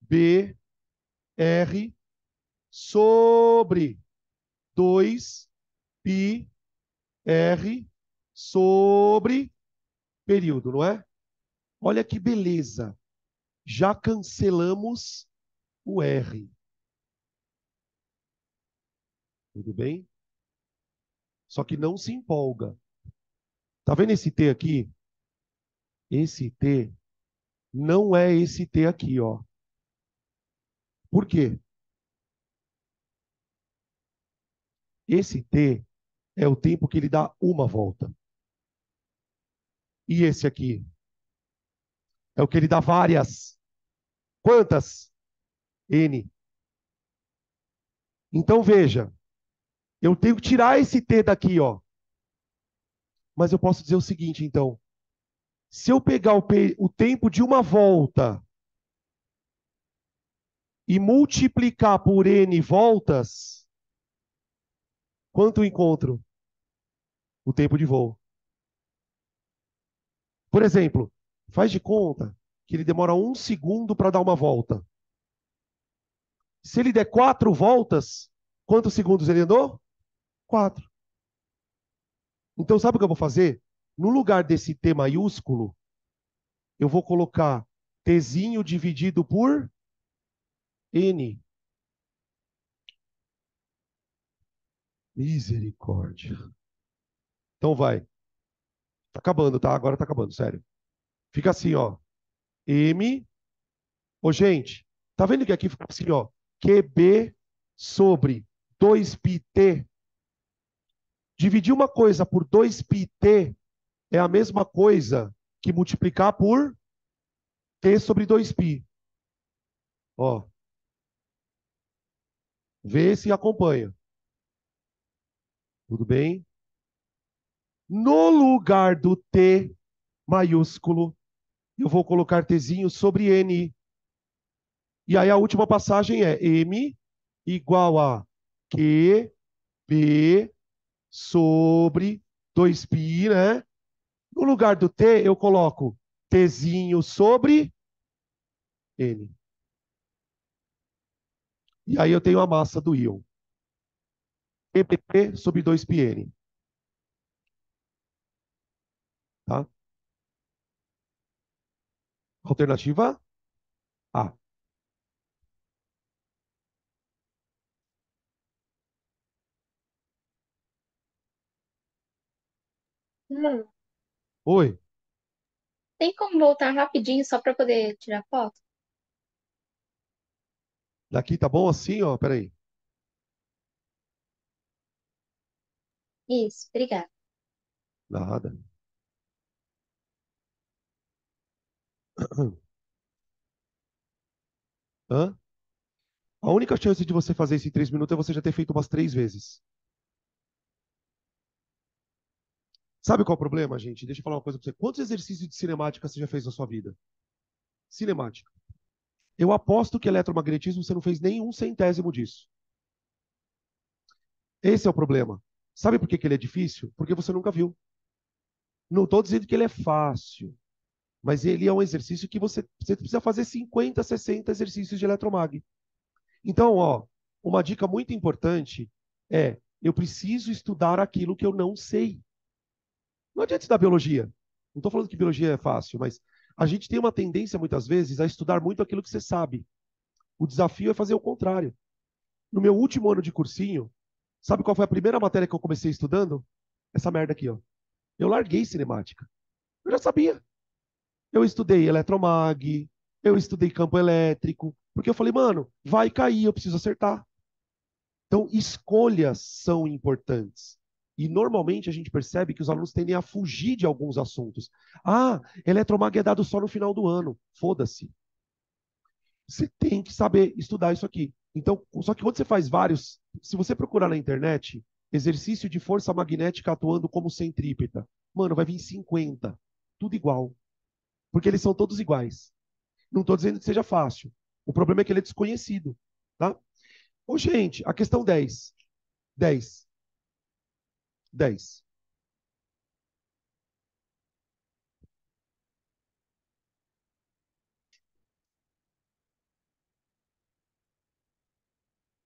B, R sobre 2πr sobre período, não é? Olha que beleza. Já cancelamos o R. Tudo bem? Só que não se empolga. Tá vendo esse T aqui? Esse T não é esse T aqui, ó. Por quê? Esse T é o tempo que ele dá uma volta. E esse aqui é o que ele dá várias. Quantas? N. Então veja, eu tenho que tirar esse T daqui, ó. Mas eu posso dizer o seguinte, então. Se eu pegar o tempo de uma volta e multiplicar por N voltas, quanto eu encontro? O tempo de voo. Por exemplo, faz de conta que ele demora 1 segundo para dar uma volta. Se ele der 4 voltas, quantos segundos ele andou? 4. Então, sabe o que eu vou fazer? No lugar desse T maiúsculo, eu vou colocar Tzinho dividido por N. Misericórdia. Então vai. Tá acabando, tá? Agora tá acabando, sério. Fica assim, ó. M. Ô, gente, tá vendo que aqui fica assim, ó? QB sobre 2πt. Dividir uma coisa por 2πt é a mesma coisa que multiplicar por t sobre 2π. Ó, vê se acompanha. Tudo bem? No lugar do t maiúsculo, eu vou colocar tzinho sobre n. E aí a última passagem é m igual a qb sobre 2π, né? No lugar do t, eu coloco tzinho sobre n. E aí eu tenho a massa do íon. EPT sobre 2πn. Tá? Alternativa A. Hum, Oi, tem como voltar rapidinho só para poder tirar foto? daqui tá bom assim, ó, peraí. Isso, obrigada. Nada. Hã? A única chance de você fazer isso em 3 minutos é você já ter feito umas 3 vezes. Sabe qual é o problema, gente? Deixa eu falar uma coisa pra você. Quantos exercícios de cinemática você já fez na sua vida? Cinemática. Eu aposto que eletromagnetismo você não fez nem um centésimo disso. Esse é o problema. Sabe por que que ele é difícil? Porque você nunca viu. Não estou dizendo que ele é fácil, mas ele é um exercício que você precisa fazer 50, 60 exercícios de eletromag. Então, ó, uma dica muito importante é: eu preciso estudar aquilo que eu não sei. Não adianta estudar biologia. Não estou falando que biologia é fácil, mas a gente tem uma tendência, muitas vezes, a estudar muito aquilo que você sabe. O desafio é fazer o contrário. No meu último ano de cursinho, sabe qual foi a primeira matéria que eu comecei estudando? Essa merda aqui, ó. Eu larguei cinemática. Eu já sabia. Eu estudei eletromag, eu estudei campo elétrico, porque eu falei, mano, vai cair, eu preciso acertar. Então, escolhas são importantes. E normalmente a gente percebe que os alunos tendem a fugir de alguns assuntos. Ah, eletromag é dado só no final do ano. Foda-se. Você tem que saber estudar isso aqui. Então, só que quando você faz vários, se você procurar na internet, exercício de força magnética atuando como centrípeta, mano, vai vir 50. Tudo igual. Porque eles são todos iguais. Não estou dizendo que seja fácil. O problema é que ele é desconhecido. Tá? Ô, gente, a questão 10. 10. 10.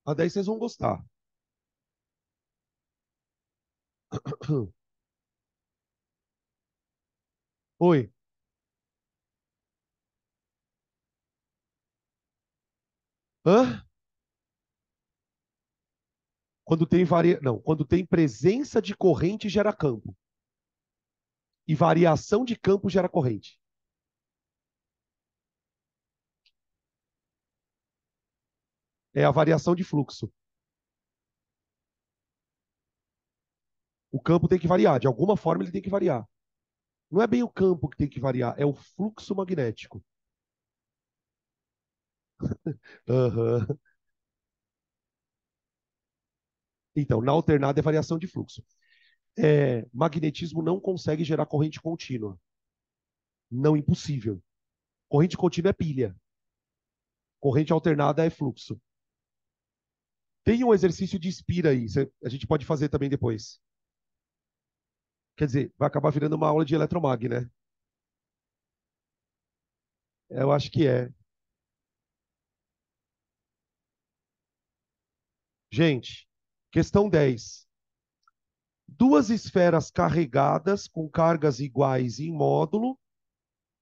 A 10 vocês vão gostar. Oi. Hã? Quando tem presença de corrente gera campo. E variação de campo gera corrente. É a variação de fluxo. O campo tem que variar. De alguma forma ele tem que variar. Não é bem o campo que tem que variar, é o fluxo magnético. Uhum. Então, na alternada é variação de fluxo. Magnetismo não consegue gerar corrente contínua. Não, impossível. Corrente contínua é pilha. Corrente alternada é fluxo. Tem um exercício de Inspira aí, a gente pode fazer também depois. Quer dizer, vai acabar virando uma aula de eletromag, né? Eu acho que é. Gente, questão 10. Duas esferas carregadas com cargas iguais em módulo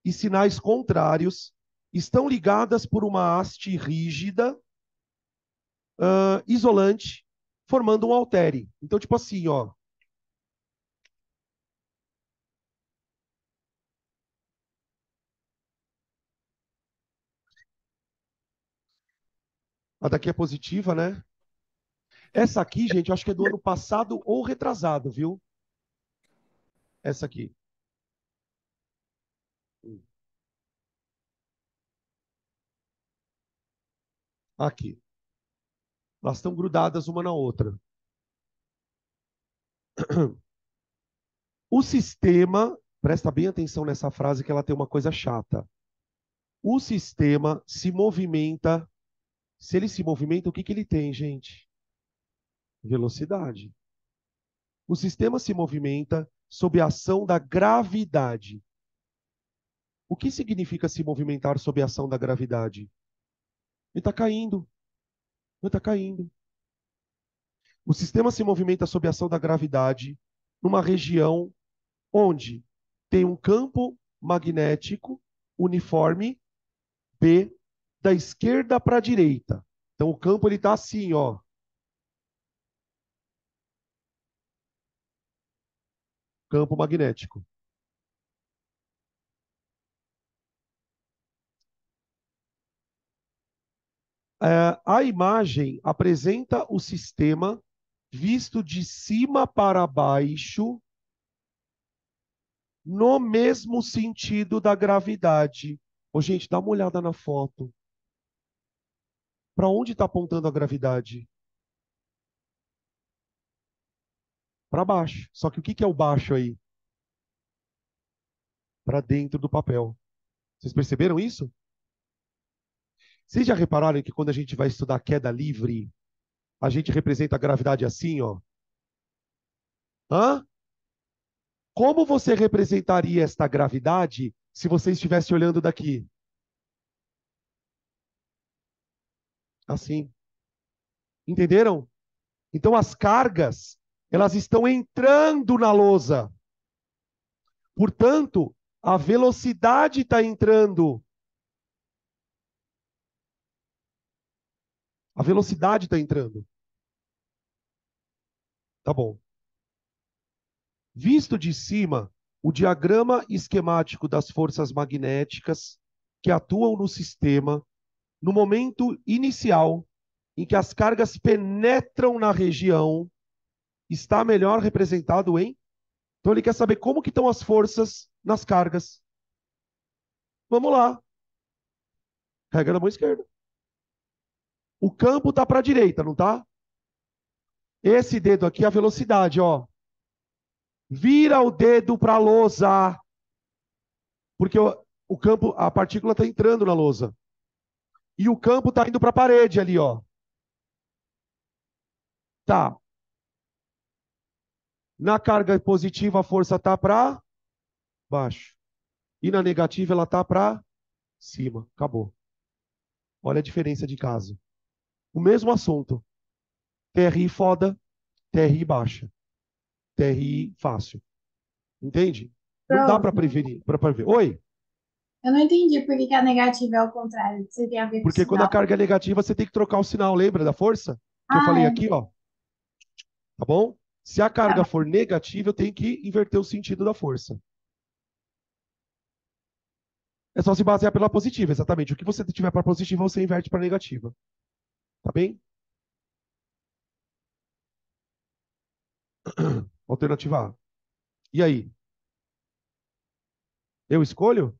e sinais contrários estão ligadas por uma haste rígida, isolante, formando um haltere. Então, tipo assim, ó. A daqui é positiva, né? Essa aqui, gente, eu acho que é do ano passado ou retrasado, viu? Essa aqui. Aqui. Elas estão grudadas uma na outra. O sistema, presta bem atenção nessa frase que ela tem uma coisa chata. O sistema se movimenta. Se ele se movimenta, o que que ele tem, gente? Velocidade. O sistema se movimenta sob a ação da gravidade. O que significa se movimentar sob a ação da gravidade? Ele está caindo. Ele está caindo. O sistema se movimenta sob a ação da gravidade numa região onde tem um campo magnético uniforme B da esquerda para a direita. Então o campo ele está assim, ó. Campo magnético. A imagem apresenta o sistema visto de cima para baixo no mesmo sentido da gravidade. Ô, gente, dá uma olhada na foto. Para onde está apontando a gravidade? Para baixo. Só que o que é o baixo aí? Para dentro do papel. Vocês perceberam isso? Vocês já repararam que quando a gente vai estudar queda livre, a gente representa a gravidade assim, ó? Hã? Como você representaria esta gravidade se você estivesse olhando daqui? Assim. Entenderam? Então as cargas, elas estão entrando na lousa. Portanto, a velocidade está entrando. A velocidade está entrando. Tá bom. Visto de cima, o diagrama esquemático das forças magnéticas que atuam no sistema no momento inicial em que as cargas penetram na região está melhor representado em... Então ele quer saber como que estão as forças nas cargas. Vamos lá. Carrega na mão esquerda. O campo está para a direita, não está? Esse dedo aqui é a velocidade, ó. Vira o dedo para a lousa. Porque o campo, a partícula está entrando na lousa. E o campo está indo para a parede ali, ó. Tá. Na carga positiva, a força está para baixo. E na negativa, ela está para cima. Acabou. Olha a diferença de caso. O mesmo assunto. TRI foda, TRI baixa. TRI fácil. Entende? Não dá para prevenir, para prever. Oi? Eu não entendi por que a negativa é ao contrário. Você tem a ver com o Porque quando a sinal. carga é negativa, você tem que trocar o sinal. Lembra da força? Que eu Ah, falei é. aqui, ó. Tá bom? Se a carga for negativa, eu tenho que inverter o sentido da força. É só se basear pela positiva, exatamente. O que você tiver para positiva, você inverte para negativa. Tá bem? Alternativa A. E aí? Eu escolho?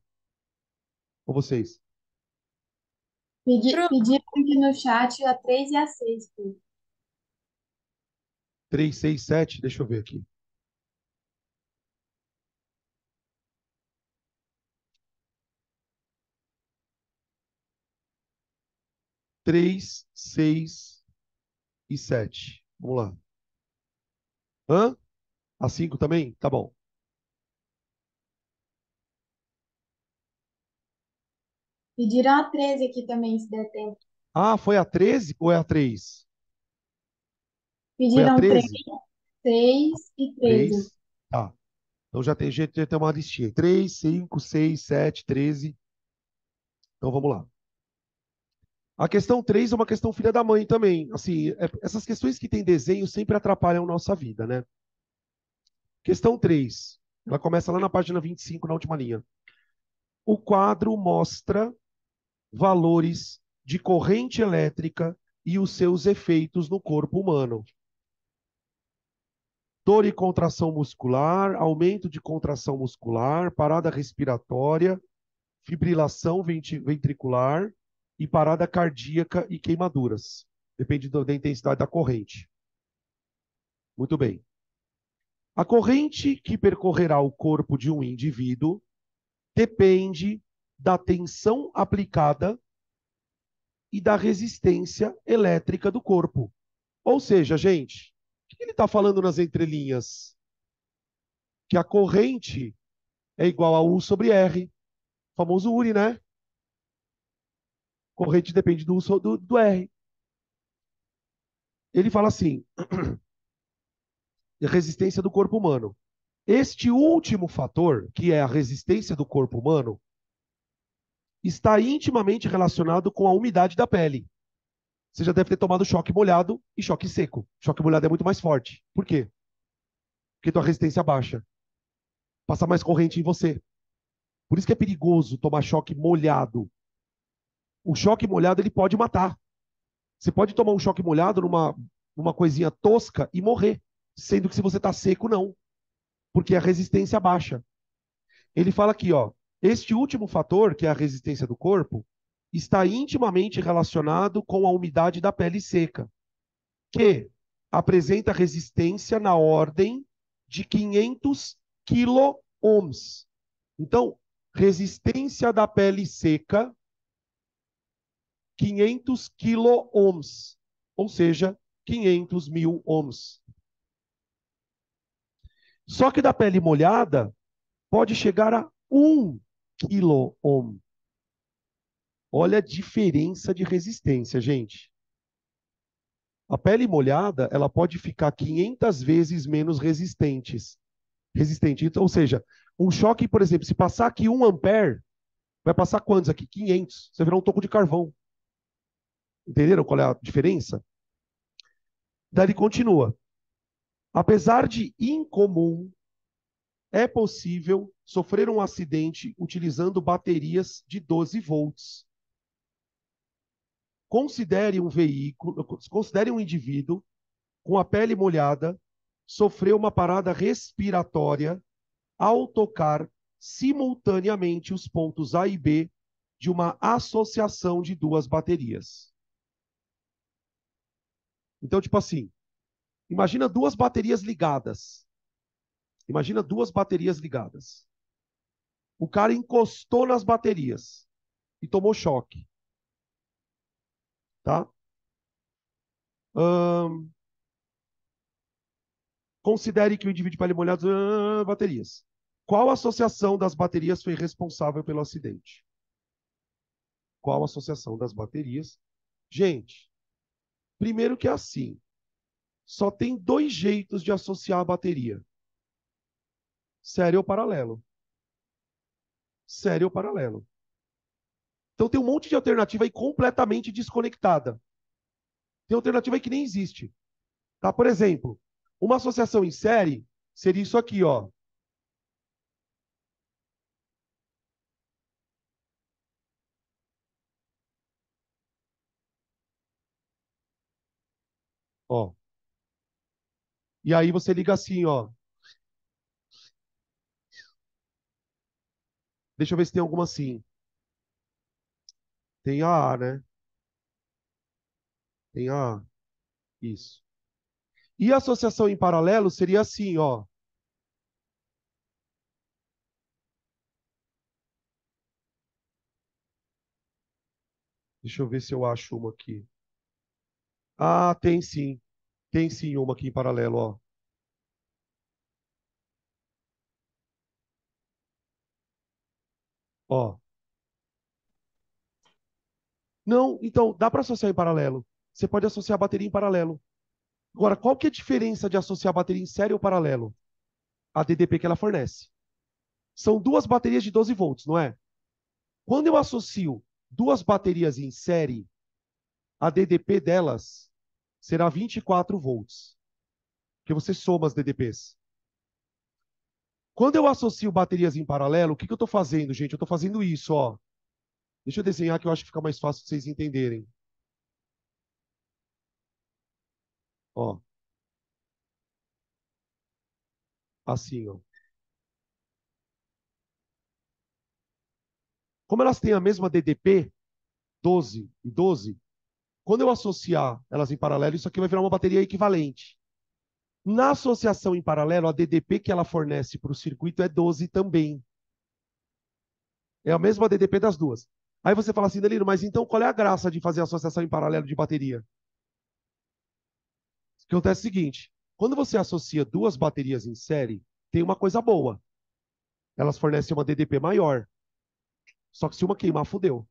Ou vocês? Pediram aqui no chat a 3 e a 6. Pô. 3, 6, 7. Deixa eu ver aqui. Três, 6 e 7. Vamos lá. Hã? A 5 também? Tá bom. Pediram a 13 aqui também, se der tempo. Ah, foi a 13 ou é a 3? Foi a Pediram 3, 13? 6 e 13. 3. Tá. Então já tem jeito de ter uma listinha. 3, 5, 6, 7, 13. Então vamos lá. A questão 3 é uma questão filha da mãe também. Assim, essas questões que têm desenho sempre atrapalham a nossa vida, né? Questão 3. Ela começa lá na página 25, na última linha. O quadro mostra valores de corrente elétrica e os seus efeitos no corpo humano. Dor e contração muscular, aumento de contração muscular, parada respiratória, fibrilação ventricular e parada cardíaca e queimaduras. Depende da intensidade da corrente. Muito bem. A corrente que percorrerá o corpo de um indivíduo depende da tensão aplicada e da resistência elétrica do corpo. Ou seja, gente, o que ele está falando nas entrelinhas? Que a corrente é igual a U sobre R. O famoso URI, né? Corrente depende do U do R. Ele fala assim, resistência do corpo humano. Este último fator, que é a resistência do corpo humano, está intimamente relacionado com a umidade da pele. Você já deve ter tomado choque molhado e choque seco. Choque molhado é muito mais forte. Por quê? Porque tua resistência baixa. Passa mais corrente em você. Por isso que é perigoso tomar choque molhado. O choque molhado ele pode matar. Você pode tomar um choque molhado numa coisinha tosca e morrer. Sendo que se você está seco, não. Porque a resistência baixa. Ele fala aqui, ó. Este último fator, que é a resistência do corpo, está intimamente relacionado com a umidade da pele seca, que apresenta resistência na ordem de 500 quiloohms. Então, resistência da pele seca, 500 quiloohms, ou seja, 500 mil ohms. Só que da pele molhada pode chegar a 1 quiloohm. Olha a diferença de resistência, gente. A pele molhada, ela pode ficar 500 vezes menos resistente. Então, ou seja, um choque, por exemplo, se passar aqui 1 ampere, vai passar quantos aqui? 500. Você virá um toco de carvão. Entenderam qual é a diferença? Daí ele continua. Apesar de incomum, é possível sofrer um acidente utilizando baterias de 12 volts. Considere um indivíduo com a pele molhada sofreu uma parada respiratória ao tocar simultaneamente os pontos A e B de uma associação de duas baterias. Então, tipo assim, imagina duas baterias ligadas. Imagina duas baterias ligadas. O cara encostou nas baterias e tomou choque. Tá? Considere que o indivíduo de pele molhada... baterias. Qual associação das baterias foi responsável pelo acidente? Qual associação das baterias? Gente, primeiro que é assim. Só tem 2 jeitos de associar a bateria. Série ou paralelo. Série ou paralelo. Então tem um monte de alternativa aí completamente desconectada. Tem alternativa aí que nem existe. Tá? Por exemplo, uma associação em série seria isso aqui, ó. Ó. E aí você liga assim, ó. Deixa eu ver se tem alguma assim. Tem a A, né? Tem a A. Isso. E a associação em paralelo seria assim, ó. Deixa eu ver se eu acho uma aqui. Ah, tem sim. Tem sim uma aqui em paralelo, ó. Ó. Não, então, dá para associar em paralelo. Você pode associar a bateria em paralelo. Agora, qual que é a diferença de associar a bateria em série ou paralelo? A DDP que ela fornece. São duas baterias de 12 volts, não é? Quando eu associo duas baterias em série, a DDP delas será 24 volts. Porque você soma as DDPs. Quando eu associo baterias em paralelo, o que eu estou fazendo, gente? Eu estou fazendo isso, ó. Deixa eu desenhar que eu acho que fica mais fácil de vocês entenderem. Ó. Assim, ó. Como elas têm a mesma DDP, 12 e 12, quando eu associar elas em paralelo, isso aqui vai virar uma bateria equivalente. Na associação em paralelo, a DDP que ela fornece para o circuito é 12 também. É a mesma DDP das duas. Aí você fala assim, Danilo, mas então qual é a graça de fazer associação em paralelo de bateria? O que acontece é o seguinte, quando você associa duas baterias em série, tem uma coisa boa. Elas fornecem uma DDP maior. Só que se uma queimar, fudeu.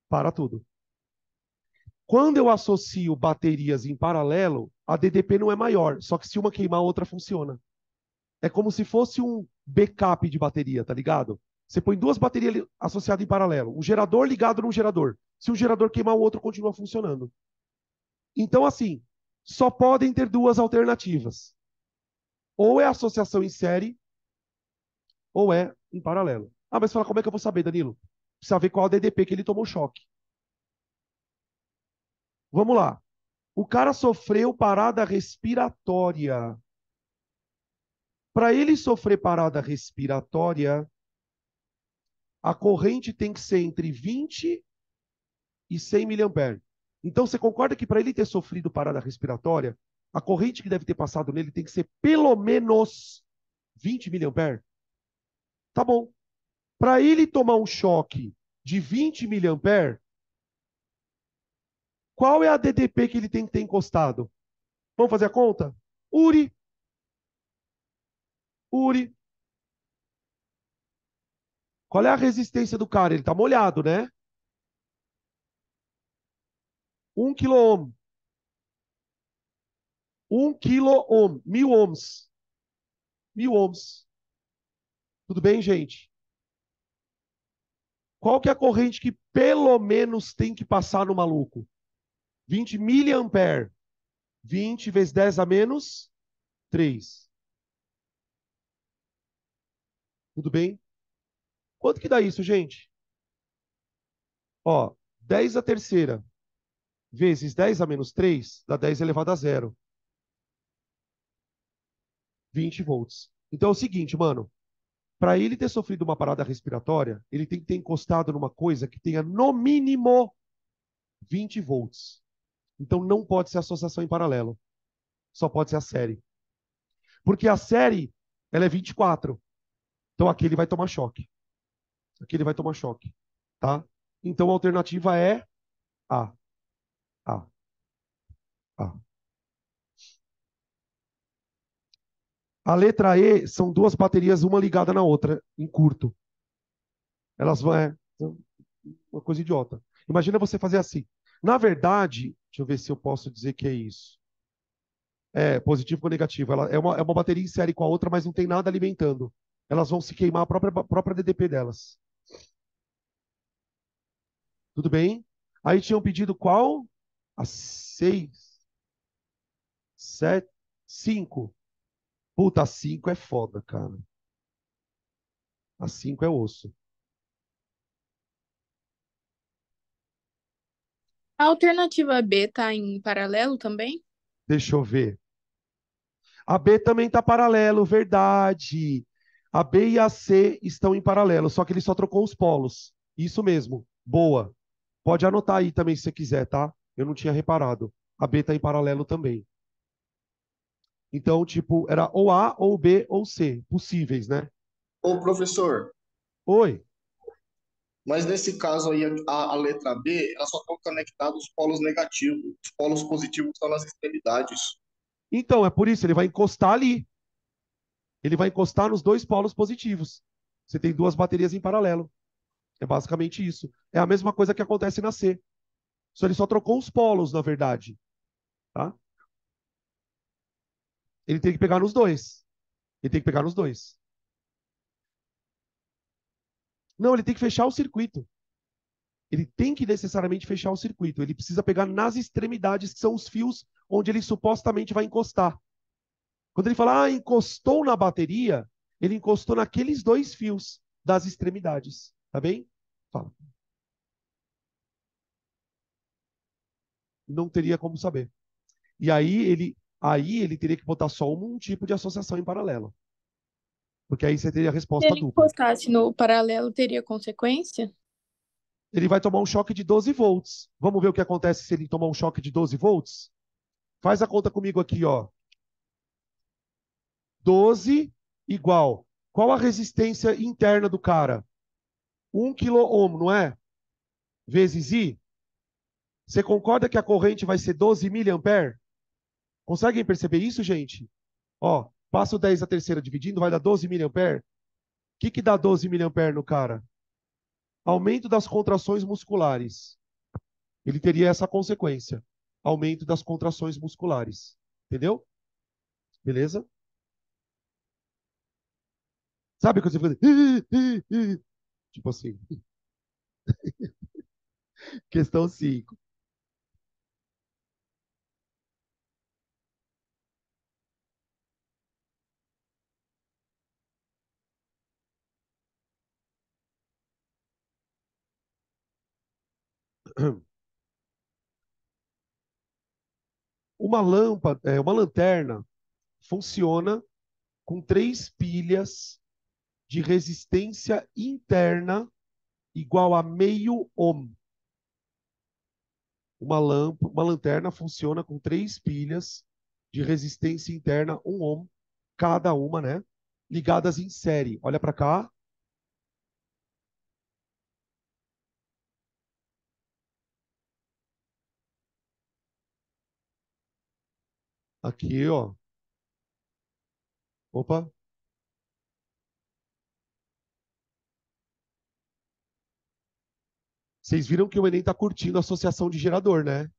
Para tudo. Quando eu associo baterias em paralelo, a DDP não é maior. Só que se uma queimar, a outra funciona. É como se fosse um backup de bateria, tá ligado? Você põe duas baterias associadas em paralelo. Um gerador ligado num gerador. Se um gerador queimar, o outro continua funcionando. Então, assim, só podem ter duas alternativas. Ou é associação em série, ou é em paralelo. Ah, mas fala, como é que eu vou saber, Danilo? Precisa ver qual a DDP que ele tomou choque. Vamos lá. O cara sofreu parada respiratória. Para ele sofrer parada respiratória, a corrente tem que ser entre 20 e 100 miliamperes. Então, você concorda que para ele ter sofrido parada respiratória, a corrente que deve ter passado nele tem que ser pelo menos 20 miliamperes? Tá bom. Para ele tomar um choque de 20 miliamperes, qual é a DDP que ele tem que ter encostado? Vamos fazer a conta? Uri. Qual é a resistência do cara? Ele está molhado, né? 1 quiloohm. 1 quiloohm. 1000 ohms. 1000 ohms. Tudo bem, gente? Qual que é a corrente que pelo menos tem que passar no maluco? 20 miliampere. 20 vezes 10 a menos 3. Tudo bem? Quanto que dá isso, gente? Ó, 10 a terceira vezes 10 a menos 3 dá 10 elevado a zero. 20 volts. Então é o seguinte, mano. Para ele ter sofrido uma parada respiratória, ele tem que ter encostado numa coisa que tenha no mínimo 20 volts. Então não pode ser associação em paralelo. Só pode ser a série. Porque a série, ela é 24. Então aqui ele vai tomar choque. Aqui ele vai tomar choque. Tá? Então a alternativa é A. A. A. A letra E são duas baterias, uma ligada na outra, em curto. Elas vão. Uma coisa idiota. Imagina você fazer assim. Na verdade, deixa eu ver se eu posso dizer que é isso. É positivo com negativo. Ela é uma bateria em série com a outra, mas não tem nada alimentando. Elas vão se queimar a própria DDP delas. Tudo bem? Aí tinham pedido qual? A 6, 7, 5. Puta, a 5 é foda, cara. A 5 é osso. A alternativa B tá em paralelo também? Deixa eu ver. A B também está paralelo, verdade. A B e a C estão em paralelo, só que ele só trocou os polos. Isso mesmo. Boa. Pode anotar aí também se você quiser, tá? Eu não tinha reparado. A B está em paralelo também. Então, tipo, era ou A, ou B, ou C. Possíveis, né? Ô, professor, Oi. mas nesse caso aí, a letra B, ela só estão conectados os polos negativos. Os polos positivos estão nas extremidades. Então, é por isso, ele vai encostar ali. Ele vai encostar nos dois polos positivos. Você tem duas baterias em paralelo. É basicamente isso. É a mesma coisa que acontece na C. Só ele só trocou os polos, na verdade. Tá? Ele tem que pegar nos dois. Ele tem que pegar nos dois. Não, ele tem que fechar o circuito. Ele tem que necessariamente fechar o circuito. Ele precisa pegar nas extremidades, que são os fios onde ele supostamente vai encostar. Quando ele fala, encostou na bateria, ele encostou naqueles dois fios das extremidades. Tá bem? Fala. Não teria como saber. E aí ele teria que botar só um tipo de associação em paralelo. Porque aí você teria a Se resposta ele dupla. encostasse no paralelo, teria consequência? Ele vai tomar um choque de 12 volts. Vamos ver o que acontece se ele tomar um choque de 12 volts? Faz a conta comigo aqui, ó. 12 igual. Qual a resistência interna do cara? 1 quiloohm, não é? Vezes I. Você concorda que a corrente vai ser 12 miliampere? Conseguem perceber isso, gente? Ó, passa o 10 a terceira dividindo, vai dar 12 miliampere. O que dá 12 miliampere no cara? Aumento das contrações musculares. Ele teria essa consequência. Aumento das contrações musculares. Entendeu? Beleza? Sabe quando você fica... Tipo assim. Questão 5. Uma lâmpada, uma lanterna funciona com 3 pilhas de resistência interna igual a meio ohm. Uma lanterna funciona com 3 pilhas de resistência interna, 1 ohm, cada uma, né? Ligadas em série. Olha para cá. Aqui, ó. Opa. Vocês viram que o Enem está curtindo a associação de gerador, né?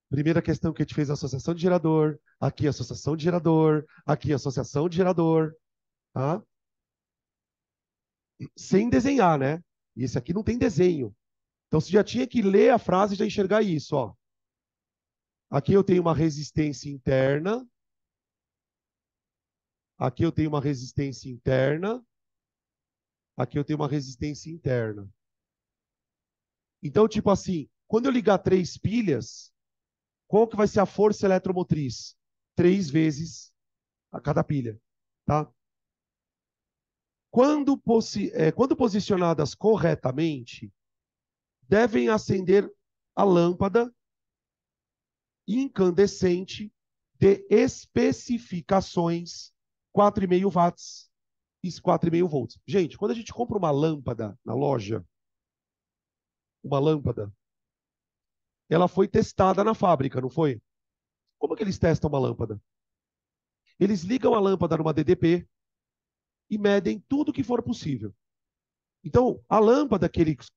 Primeira questão que a gente fez a associação de gerador, aqui a associação de gerador, aqui a associação de gerador, tá? Sem desenhar, né? E esse aqui não tem desenho. Então você já tinha que ler a frase e já enxergar isso, ó. Aqui eu tenho uma resistência interna. Aqui eu tenho uma resistência interna. Aqui eu tenho uma resistência interna. Então, tipo assim, quando eu ligar 3 pilhas, qual que vai ser a força eletromotriz? 3 vezes a cada pilha, tá? Quando posicionadas corretamente, devem acender a lâmpada incandescente de especificações 4,5 watts e 4,5 volts. Gente, quando a gente compra uma lâmpada na loja, uma lâmpada, ela foi testada na fábrica, não foi? Como que eles testam uma lâmpada? Eles ligam a lâmpada numa DDP e medem tudo que for possível. Então, a lâmpada que eles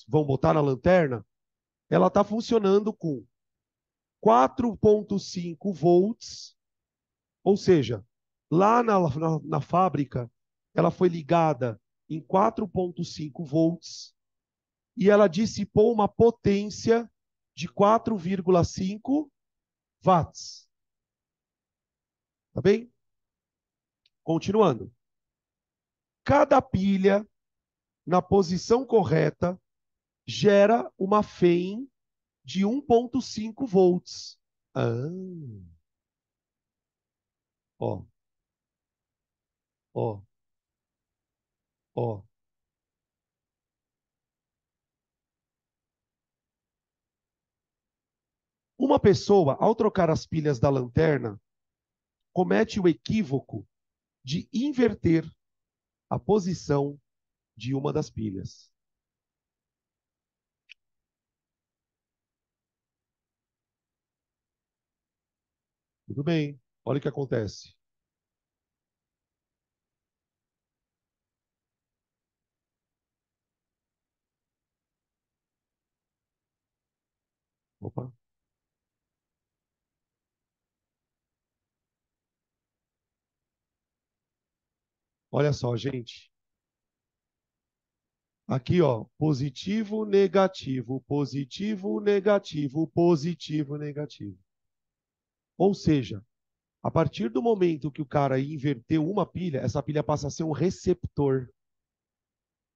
vão botar na lanterna, ela está funcionando com 4,5 volts, ou seja, lá na fábrica, ela foi ligada em 4,5 volts e ela dissipou uma potência de 4,5 watts. Tá bem? Continuando. Cada pilha, na posição correta, gera uma FEM de 1,5 volts. Ah, ó, ó, ó. Uma pessoa, ao trocar as pilhas da lanterna, comete o equívoco de inverter a posição de uma das pilhas. Tudo bem. Olha o que acontece. Opa. Olha só, gente. Aqui, ó, positivo, negativo, positivo, negativo, positivo, negativo. Ou seja, a partir do momento que o cara inverteu uma pilha, essa pilha passa a ser um receptor.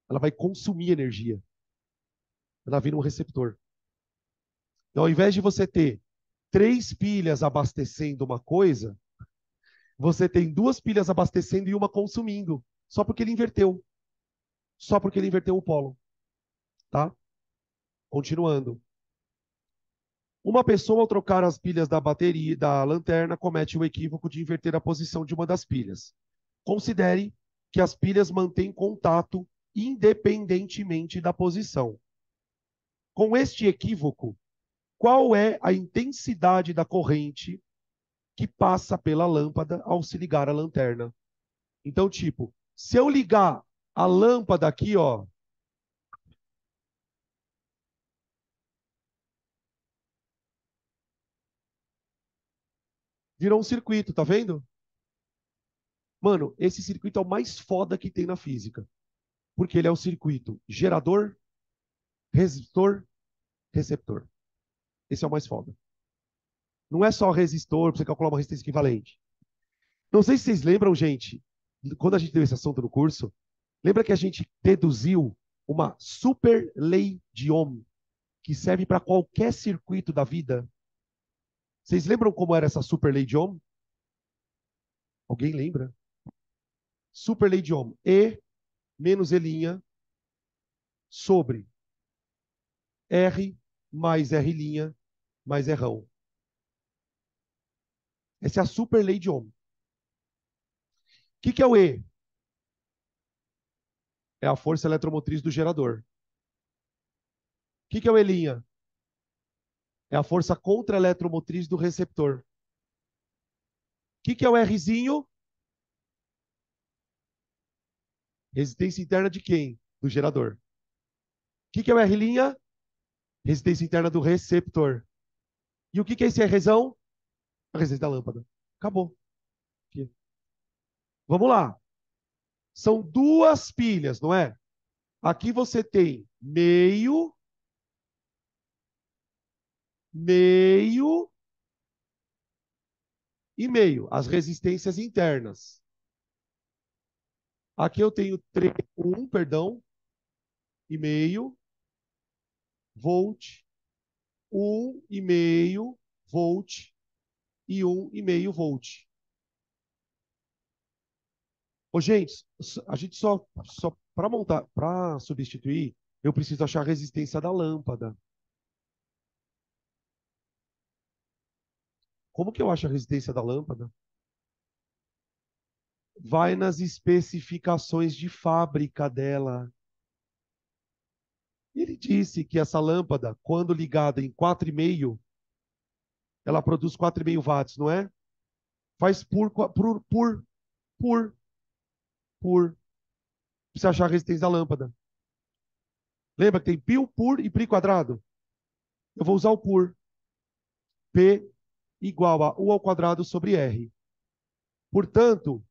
Ela vai consumir energia. Ela vira um receptor. Então, ao invés de você ter 3 pilhas abastecendo uma coisa, você tem 2 pilhas abastecendo e uma consumindo. Só porque ele inverteu. Só porque ele inverteu o polo. Tá? Continuando. Uma pessoa, ao trocar as pilhas da bateria e da lanterna, comete o equívoco de inverter a posição de uma das pilhas. Considere que as pilhas mantêm contato independentemente da posição. Com este equívoco, qual é a intensidade da corrente que passa pela lâmpada ao se ligar a lanterna? Então, tipo, se eu ligar a lâmpada aqui, ó, virou um circuito, tá vendo? Mano, esse circuito é o mais foda que tem na física. Porque ele é o circuito gerador, resistor, receptor. Esse é o mais foda. Não é só resistor para você calcular uma resistência equivalente. Não sei se vocês lembram, gente, quando a gente deu esse assunto no curso, lembra que a gente deduziu uma super lei de Ohm que serve para qualquer circuito da vida? Vocês lembram como era essa super lei de Ohm? Alguém lembra? Super lei de Ohm. E menos E' sobre R mais R' mais R'ão. Essa é a super lei de Ohm. O que é o E? É a força eletromotriz do gerador. O que é o E'? É a força contra-eletromotriz do receptor. O que é o Rzinho? Resistência interna de quem? Do gerador. O que é o R'? Resistência interna do receptor. E o que é esse Rzão? A resistência da lâmpada. Acabou. Aqui. Vamos lá. São duas pilhas, não é? Aqui você tem meio, meio e meio. As resistências internas. Aqui eu tenho 1, perdão, e meio volt, 1,5 volt e 1,5 volt. Ô, gente, a gente só para montar, para substituir, eu preciso achar a resistência da lâmpada. Como que eu acho a resistência da lâmpada? Vai nas especificações de fábrica dela. Ele disse que essa lâmpada, quando ligada em 4,5, ela produz 4,5 watts, não é? Faz por. Precisa achar a resistência da lâmpada. Lembra que tem π, por e π quadrado? Eu vou usar o por. P igual a U ao quadrado sobre R. Portanto,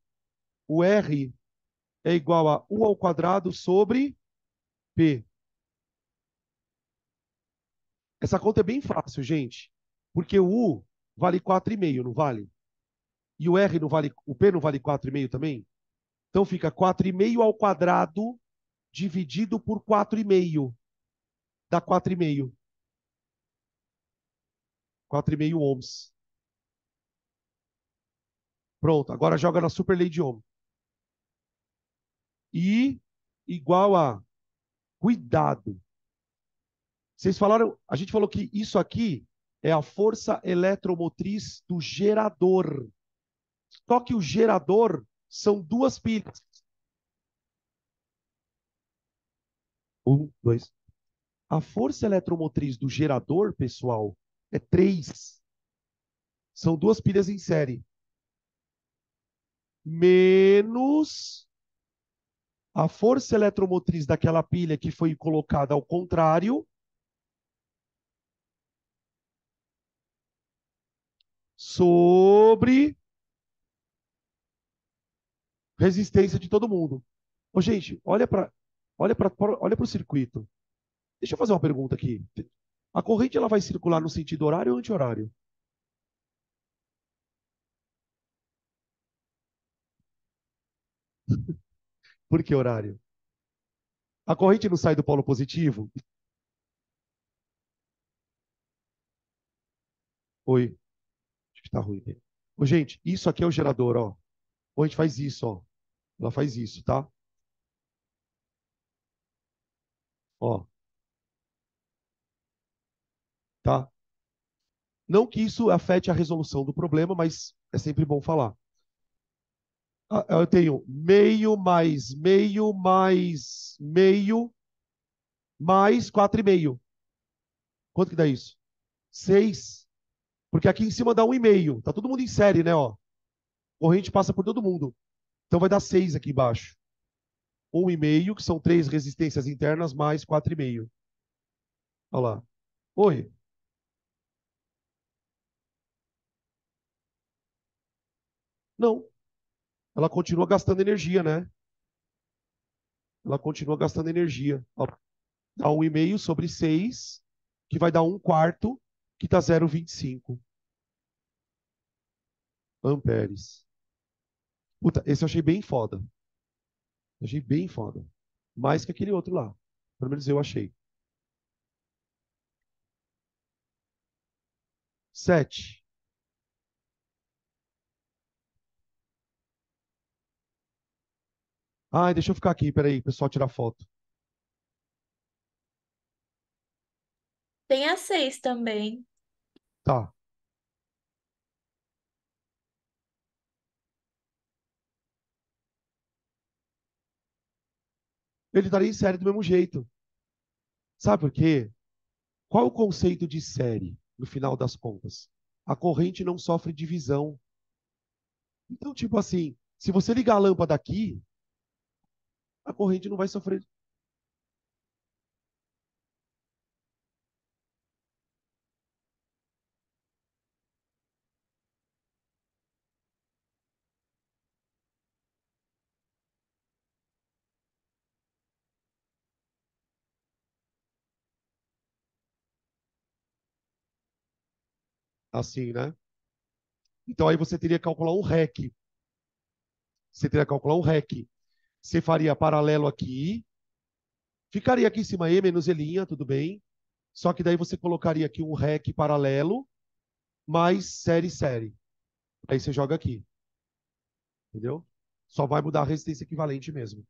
o R é igual a U ao quadrado sobre P. Essa conta é bem fácil, gente. Porque o U vale 4,5, não vale? E o R não vale, o P não vale 4,5 também? Então fica 4,5 ao quadrado dividido por 4,5. Dá 4,5. 4,5 ohms. Pronto, agora joga na super lei de Ohm. I igual a, cuidado. Vocês falaram, a gente falou que isso aqui é a força eletromotriz do gerador. Só que o gerador são duas pilhas. 1, 2. A força eletromotriz do gerador, pessoal, é 3. São duas pilhas em série. Menos a força eletromotriz daquela pilha que foi colocada ao contrário, sobre resistência de todo mundo. Ô, gente, olha o circuito. Deixa eu fazer uma pergunta aqui. A corrente ela vai circular no sentido horário ou anti-horário? Por que horário? A corrente não sai do polo positivo? Oi, acho que tá ruim. Ô, gente, isso aqui é o gerador, ó. Ou a gente faz isso, ó. Ela faz isso, tá? Ó, tá? Não que isso afete a resolução do problema, mas é sempre bom falar. Eu tenho meio mais meio mais meio mais 4,5. Quanto que dá isso? 6. Porque aqui em cima dá 1,5. Tá todo mundo em série, né? Ó. Corrente passa por todo mundo. Então vai dar 6 aqui embaixo. 1,5, que são 3 resistências internas, mais 4,5. Olha lá. Oi. Não. Ela continua gastando energia, né? Ela continua gastando energia. Ó, dá 1,5 sobre 6, que vai dar 1/4, que dá 0,25 amperes. Puta, esse eu achei bem foda. Eu achei bem foda. Mais que aquele outro lá. Pelo menos eu achei. 7. Ah, deixa eu ficar aqui, peraí, pessoal tirar foto. Tem a 6 também. Tá. Ele estaria em série do mesmo jeito. Sabe por quê? Qual é o conceito de série, no final das contas? A corrente não sofre divisão. Então, tipo assim, se você ligar a lâmpada aqui, a corrente não vai sofrer. Assim, né? Então aí você teria que calcular um REC. Você teria que calcular um REC. Você faria paralelo aqui, ficaria aqui em cima E menos E', tudo bem? Só que daí você colocaria aqui um REC paralelo mais série. Aí você joga aqui, entendeu? Só vai mudar a resistência equivalente mesmo.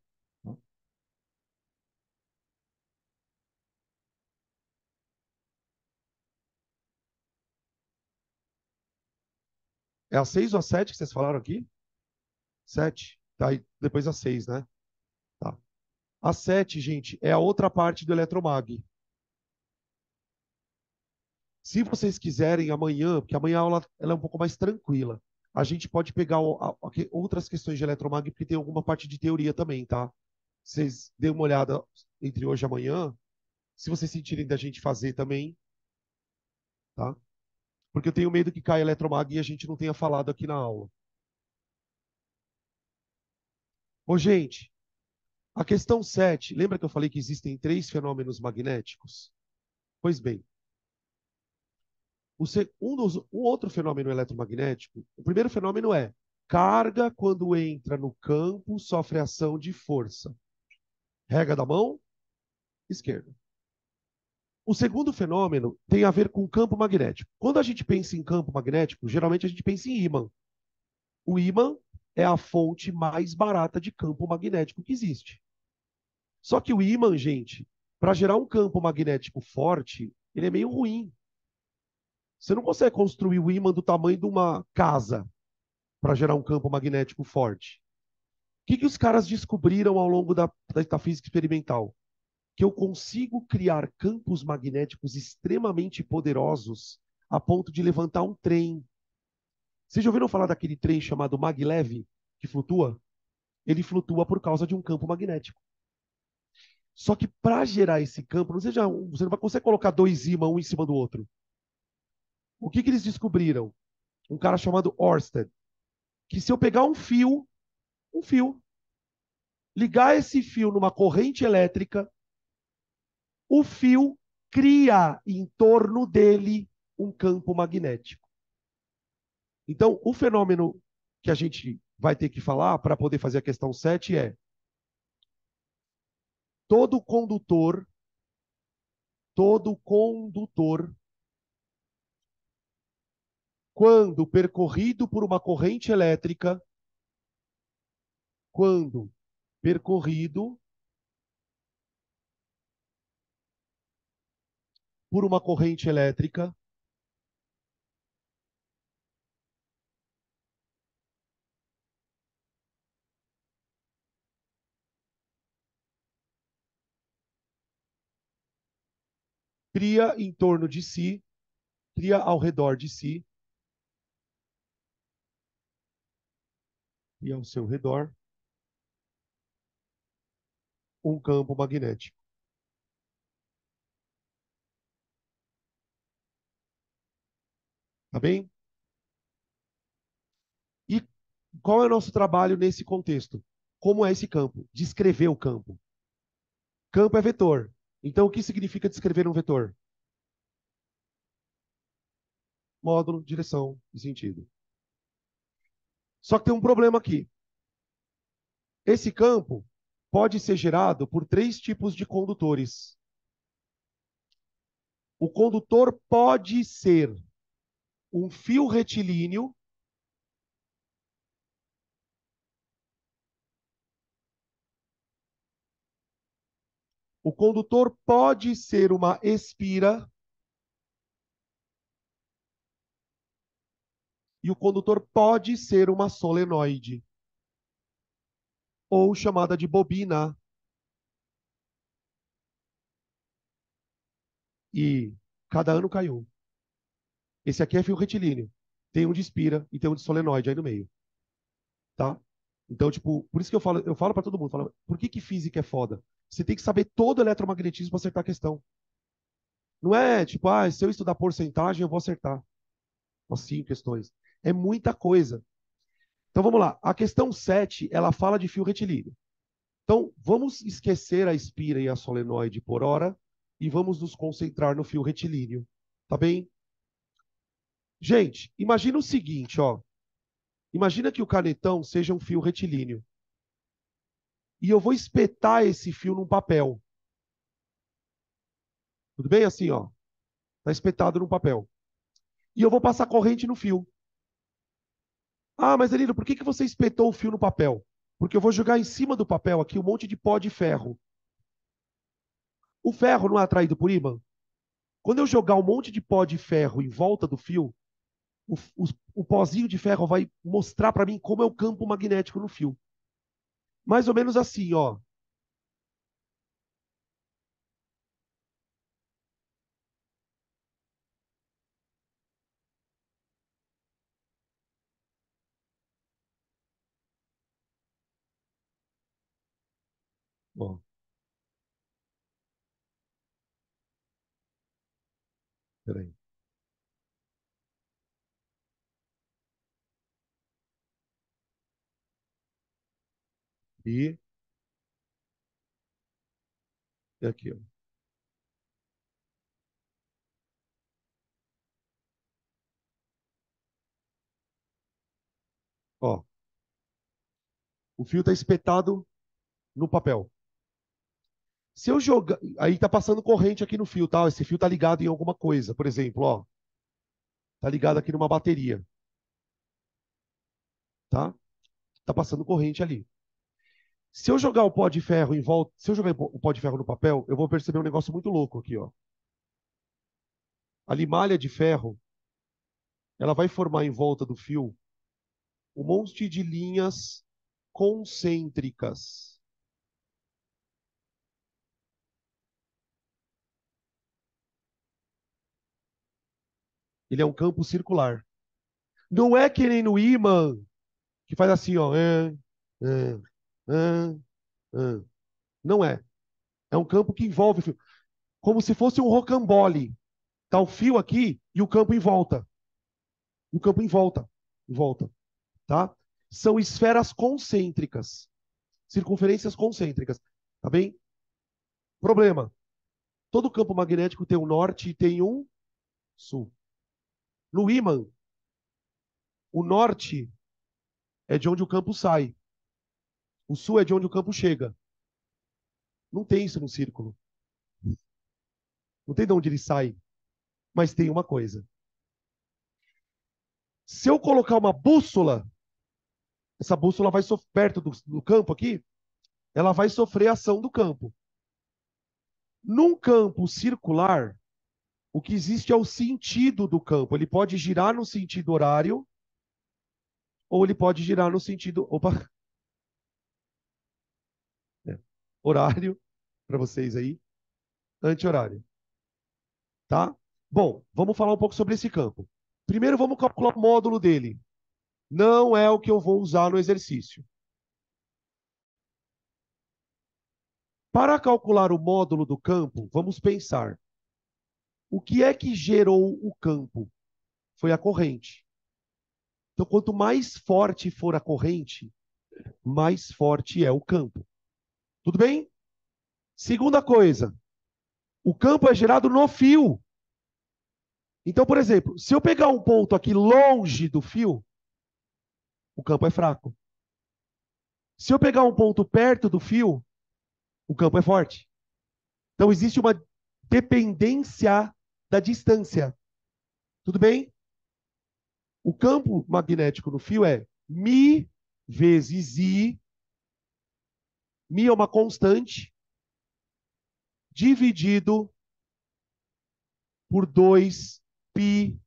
É a 6 ou a 7 que vocês falaram aqui? 7. Tá, e depois a 6, né? Tá. A 7, gente, é a outra parte do eletromag. Se vocês quiserem amanhã, porque amanhã a aula ela é um pouco mais tranquila, a gente pode pegar outras questões de eletromag, porque tem alguma parte de teoria também, tá? Vocês dêem uma olhada entre hoje e amanhã, se vocês sentirem da gente fazer também, tá? Porque eu tenho medo que caia eletromag e a gente não tenha falado aqui na aula. Ô, gente, a questão 7, lembra que eu falei que existem 3 fenômenos magnéticos? Pois bem, um outro fenômeno eletromagnético, o primeiro fenômeno é carga quando entra no campo sofre ação de força. Rega da mão esquerda. O segundo fenômeno tem a ver com campo magnético. Quando a gente pensa em campo magnético, geralmente a gente pensa em ímã. O ímã é a fonte mais barata de campo magnético que existe. Só que o ímã, gente, para gerar um campo magnético forte, ele é meio ruim. Você não consegue construir o ímã do tamanho de uma casa para gerar um campo magnético forte. O que os caras descobriram ao longo da física experimental? Que eu consigo criar campos magnéticos extremamente poderosos a ponto de levantar um trem. Vocês já ouviram falar daquele trem chamado maglev, que flutua? Ele flutua por causa de um campo magnético. Só que para gerar esse campo, você não vai conseguir colocar dois ímãs um em cima do outro. O que eles descobriram? Um cara chamado Ørsted, que se eu pegar um fio, ligar esse fio numa corrente elétrica, o fio cria em torno dele um campo magnético. Então, o fenômeno que a gente vai ter que falar para poder fazer a questão 7 é: todo condutor, todo condutor, quando percorrido por uma corrente elétrica, quando percorrido por uma corrente elétrica, cria em torno de si, cria ao redor de si, e ao seu redor, um campo magnético. Tá bem? E qual é o nosso trabalho nesse contexto? Como é esse campo? Descrever o campo. Campo é vetor. Então, o que significa descrever um vetor? Módulo, direção e sentido. Só que tem um problema aqui. Esse campo pode ser gerado por 3 tipos de condutores. O condutor pode ser um fio retilíneo, O condutor pode ser uma espira e o condutor pode ser uma solenoide, ou chamada de bobina. E cada ano cai um. Esse aqui é fio retilíneo. Tem um de espira e tem um de solenoide aí no meio. Tá? Então, tipo, por isso que eu falo para todo mundo, por que física é foda? Você tem que saber todo o eletromagnetismo para acertar a questão. Não é tipo, se eu estudar porcentagem, eu vou acertar. As 5 questões. É muita coisa. Então vamos lá. A questão 7, ela fala de fio retilíneo. Então, vamos esquecer a espira e a solenoide por hora e vamos nos concentrar no fio retilíneo. Tá bem? Gente, imagina o seguinte, ó. Imagina que o canetão seja um fio retilíneo. E eu vou espetar esse fio num papel. Tudo bem? Assim, ó. Está espetado num papel. E eu vou passar corrente no fio. Ah, mas Danilo, por que você espetou o fio no papel? Porque eu vou jogar em cima do papel aqui um monte de pó de ferro. O ferro não é atraído por ímã? Quando eu jogar um monte de pó de ferro em volta do fio, o pozinho de ferro vai mostrar para mim como é o campo magnético no fio. Mais ou menos assim, ó. Ó, peraí. E aqui, ó. Ó, o fio está espetado no papel. Se eu jogar. Aí tá passando corrente aqui no fio, tá? Esse fio tá ligado em alguma coisa. Por exemplo, ó. Tá ligado aqui numa bateria. Tá? Tá passando corrente ali. Se eu jogar o pó de ferro em volta. Se eu jogar o pó de ferro no papel, eu vou perceber um negócio muito louco aqui, ó. A limalha de ferro, ela vai formar em volta do fio um monte de linhas concêntricas. Ele é um campo circular. Não é que nem no ímã, que faz assim, ó. É, é, é. Não é. É um campo que envolve o fio. Como se fosse um rocambole. Tá o fio aqui e o campo em volta. E o campo em volta, tá? São esferas concêntricas, circunferências concêntricas, tá bem? Problema. Todo campo magnético tem um norte e tem um sul. No ímã, o norte é de onde o campo sai. O sul é de onde o campo chega. Não tem isso no círculo. Não tem de onde ele sai. Mas tem uma coisa. Se eu colocar uma bússola, essa bússola vai perto do campo aqui, ela vai sofrer a ação do campo. Num campo circular, o que existe é o sentido do campo. Ele pode girar no sentido horário, ou ele pode girar no sentido. Opa! É, horário, para vocês aí, anti-horário. Tá? Bom, vamos falar um pouco sobre esse campo. Primeiro, vamos calcular o módulo dele. Não é o que eu vou usar no exercício. Para calcular o módulo do campo, vamos pensar. O que é que gerou o campo? Foi a corrente. Então, quanto mais forte for a corrente, mais forte é o campo. Tudo bem? Segunda coisa, o campo é gerado no fio. Então, por exemplo, se eu pegar um ponto aqui longe do fio, o campo é fraco. Se eu pegar um ponto perto do fio, o campo é forte. Então, existe uma dependência da distância. Tudo bem? O campo magnético no fio é μ vezes I. μ é uma constante. dividido por 2πd.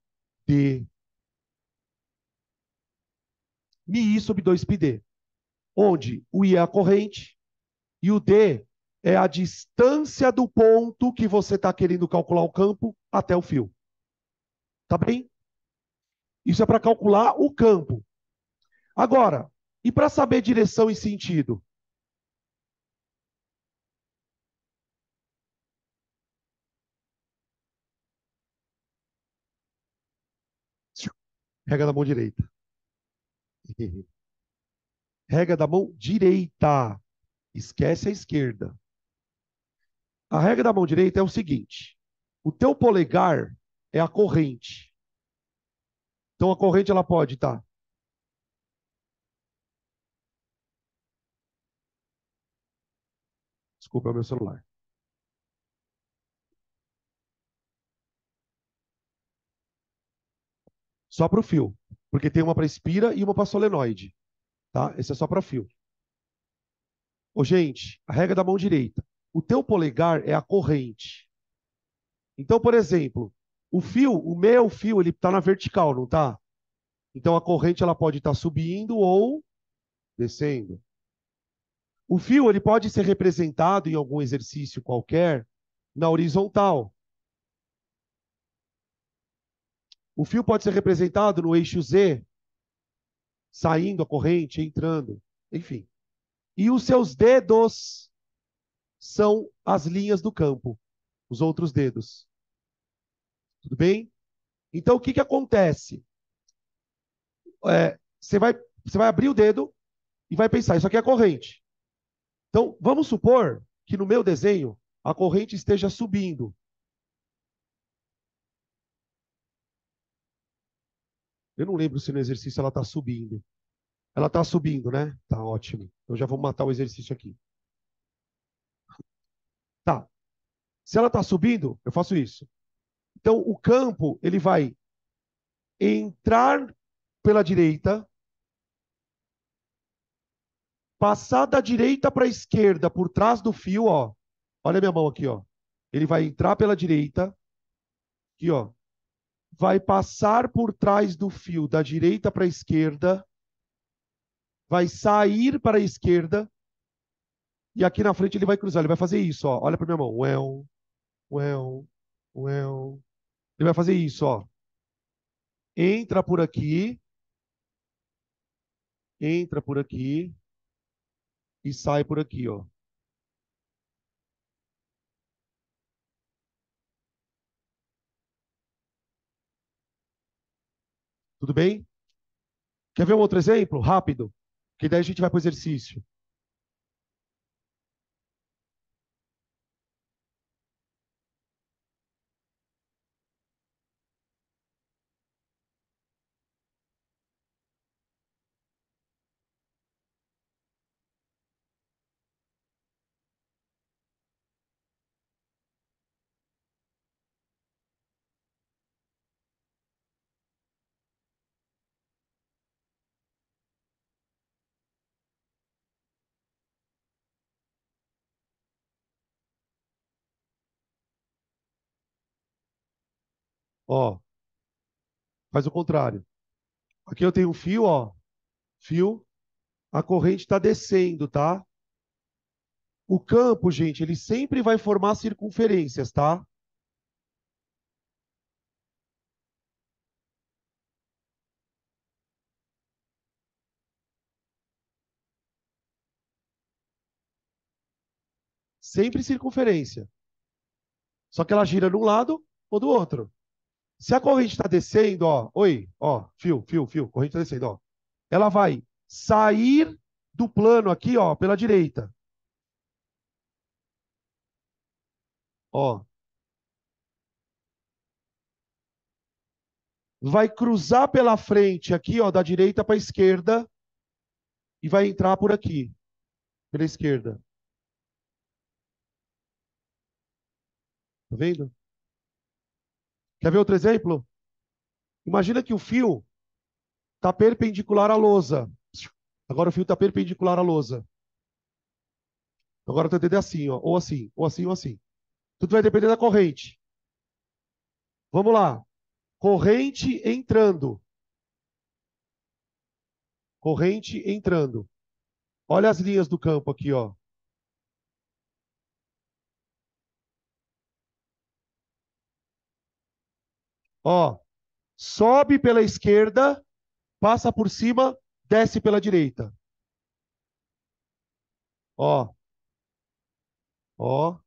MI sobre 2πd. Onde o I é a corrente e o D é a distância do ponto que você está querendo calcular o campo até o fio. Tá bem? Isso é para calcular o campo. Agora, e para saber direção e sentido? Regra da mão direita. Regra da mão direita. Esquece a esquerda. A regra da mão direita é o seguinte. O teu polegar é a corrente. Então, a corrente ela pode estar... Desculpa, é o meu celular. Só para o fio. Porque tem uma para espira e uma para solenoide. Tá? Esse é só para fio. Ô, gente, a regra da mão direita. O teu polegar é a corrente. Então, por exemplo, o meu fio, ele está na vertical, não está? Então, a corrente ela pode estar subindo ou descendo. O fio ele pode ser representado em algum exercício qualquer na horizontal. O fio pode ser representado no eixo Z, saindo a corrente, entrando, enfim. E os seus dedos são as linhas do campo, os outros dedos. Tudo bem? Então, o que que acontece? Você vai abrir o dedo e vai pensar, isso aqui é a corrente. Então, vamos supor que no meu desenho a corrente esteja subindo. Eu não lembro se no exercício ela está subindo. Ela está subindo, né? Tá ótimo. Então já vou matar o exercício aqui. Tá. Se ela está subindo, eu faço isso. Então o campo ele vai entrar pela direita, passar da direita para a esquerda por trás do fio, ó. Olha a minha mão aqui, ó. Ele vai entrar pela direita, aqui, ó. Vai passar por trás do fio da direita para a esquerda, vai sair para a esquerda e aqui na frente ele vai cruzar. Ele vai fazer isso, ó. Olha para minha mão. Uéu, uéu, uéu. Ele vai fazer isso, ó. Entra por aqui e sai por aqui, ó. Tudo bem? Quer ver um outro exemplo? Rápido. Que daí a gente vai para o exercício. Ó, faz o contrário. Aqui eu tenho um fio, ó. Fio. A corrente está descendo, tá? O campo, gente, ele sempre vai formar circunferências, tá? Sempre circunferência. Só que ela gira de um lado ou do outro. Se a corrente está descendo, ó, oi, ó, fio, corrente está descendo, ó. Ela vai sair do plano aqui, ó, pela direita. Ó. Vai cruzar pela frente aqui, ó, da direita para a esquerda e vai entrar por aqui, pela esquerda. Tá vendo? Quer ver outro exemplo? Imagina que o fio está perpendicular à lousa. Agora o fio está perpendicular à lousa. Agora eu estou entendendo assim, ó, ou assim, ou assim, ou assim. Tudo vai depender da corrente. Vamos lá. Corrente entrando. Corrente entrando. Olha as linhas do campo aqui, ó. Ó, sobe pela esquerda, passa por cima, desce pela direita. Ó, ó,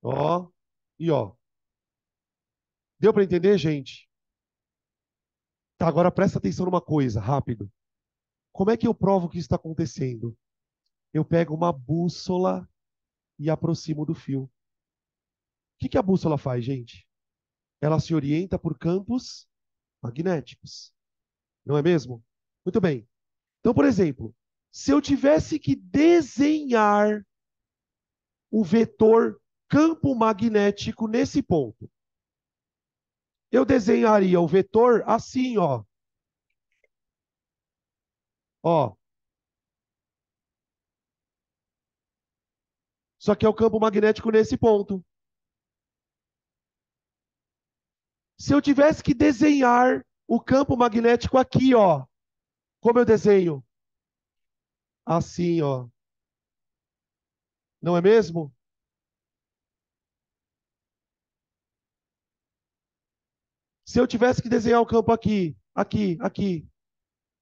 ó e ó. Deu para entender, gente? Tá, agora presta atenção numa coisa, rápido. Como é que eu provo que isso está acontecendo? Eu pego uma bússola e aproximo do fio. O que que a bússola faz, gente? Ela se orienta por campos magnéticos. Não é mesmo? Muito bem. Então, por exemplo, se eu tivesse que desenhar o vetor campo magnético nesse ponto, eu desenharia o vetor assim, ó. Ó. Só que é o campo magnético nesse ponto. Se eu tivesse que desenhar o campo magnético aqui, ó, como eu desenho? Assim, ó. Não é mesmo? Se eu tivesse que desenhar o campo aqui, aqui, aqui,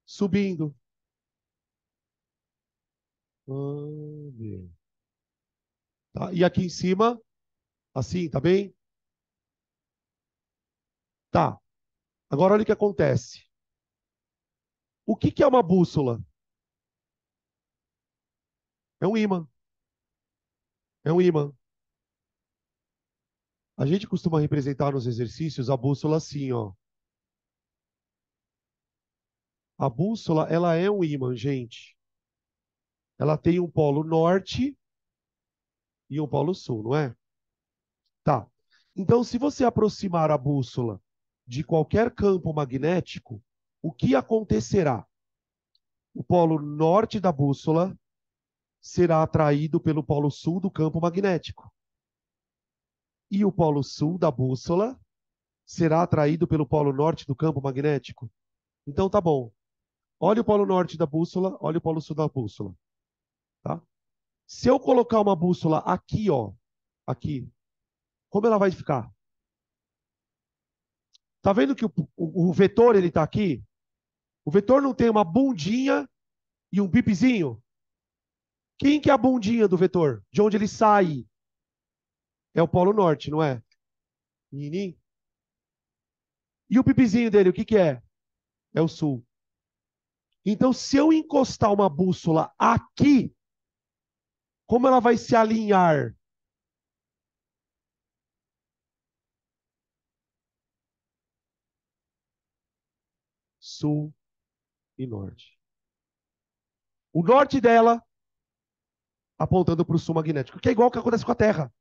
subindo. Meu. Tá? E aqui em cima, assim, tá bem? Tá. Agora olha o que acontece. O que que é uma bússola? É um ímã. É um ímã. A gente costuma representar nos exercícios a bússola assim, ó. A bússola, ela é um ímã, gente. Ela tem um polo norte e um polo sul, não é? Tá. Então, se você aproximar a bússola de qualquer campo magnético, o que acontecerá? O polo norte da bússola será atraído pelo polo sul do campo magnético. E o polo sul da bússola será atraído pelo polo norte do campo magnético. Então, tá bom. Olha o polo norte da bússola, olha o polo sul da bússola. Tá? Se eu colocar uma bússola aqui, ó, aqui, como ela vai ficar? Tá vendo que o vetor ele tá aqui? O vetor não tem uma bundinha e um pipizinho? Quem que é a bundinha do vetor? De onde ele sai? É o polo norte, não é? Ninim. E o pipizinho dele, o que que é? É o sul. Então, se eu encostar uma bússola aqui, como ela vai se alinhar? Sul e norte. O norte dela apontando para o sul magnético, que é igual ao que acontece com a Terra.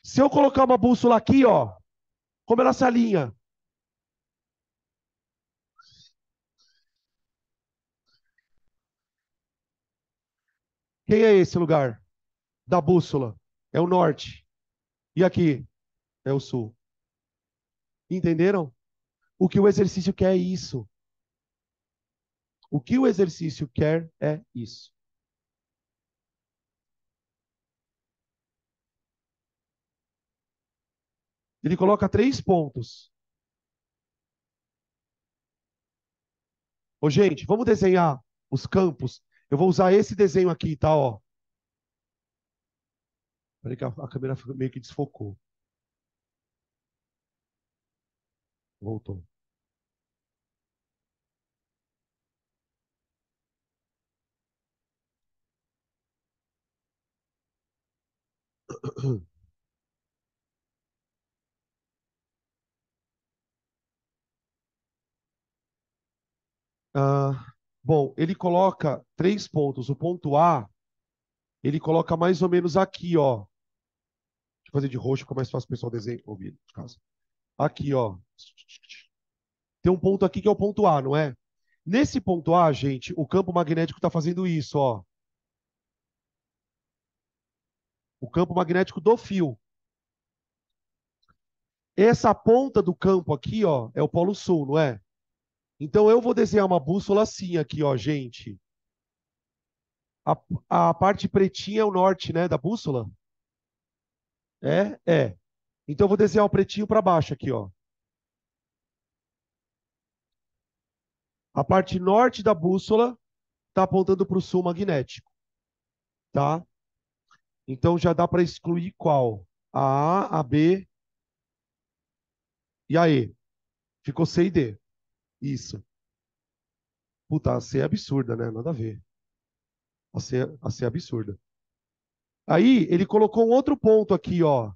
Se eu colocar uma bússola aqui, ó, como ela se alinha? Quem é esse lugar da bússola? É o norte. E aqui é o sul. Entenderam? O que o exercício quer é isso. O que o exercício quer é isso. Ele coloca 3 pontos. Ô, gente, vamos desenhar os campos. Eu vou usar esse desenho aqui, tá? Ó. Peraí que a câmera meio que desfocou. Voltou. Bom, ele coloca 3 pontos. O ponto A, ele coloca mais ou menos aqui, ó. Deixa eu fazer de roxo, fica mais fácil o pessoal desenhar, ouvir, de casa. Aqui, ó. Tem um ponto aqui que é o ponto A, não é? Nesse ponto A, gente, o campo magnético está fazendo isso, ó. O campo magnético do fio. Essa ponta do campo aqui, ó, é o Polo Sul, não é? Então eu vou desenhar uma bússola assim aqui, ó, gente. A parte pretinha é o norte, né, da bússola? É? É. Então eu vou desenhar o pretinho para baixo aqui, ó. A parte norte da bússola está apontando para o sul magnético, tá? Então já dá para excluir qual? A A, a B e a E. Ficou C e D. Isso. Puta, a C é absurda, né? Nada a ver. A C é absurda. Aí ele colocou um outro ponto aqui, ó.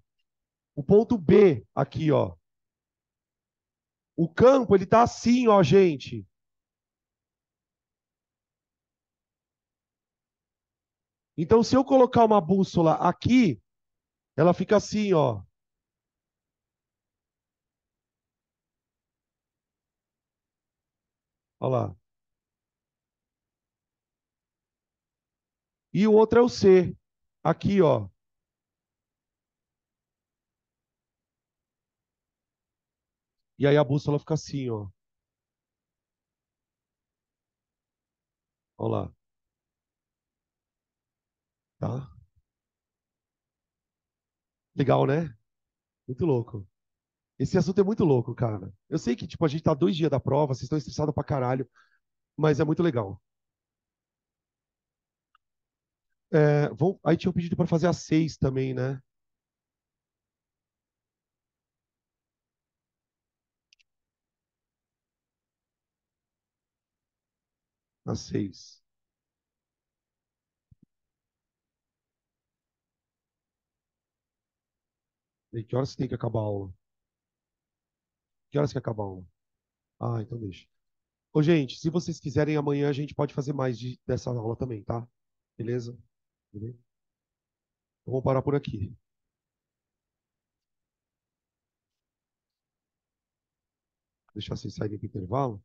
O ponto B aqui, ó. O campo, ele tá assim, ó, gente. Então, se eu colocar uma bússola aqui, ela fica assim, ó. Olha lá. E o outro é o C. Aqui, ó. E aí a bússola fica assim, ó. Olha lá. Tá? Legal, né? Muito louco. Esse assunto é muito louco, cara. Eu sei que, tipo, a gente tá 2 dias da prova, vocês estão estressados pra caralho, mas é muito legal. Aí tinha um pedido para fazer às 6 também, né? Às 6. E que horas tem que acabar a aula? Que horas que acaba a aula? Ah, então deixa. Ô, gente, se vocês quiserem, amanhã a gente pode fazer mais dessa aula também, tá? Beleza? Beleza? Então, vamos parar por aqui. Deixar vocês saírem para o intervalo.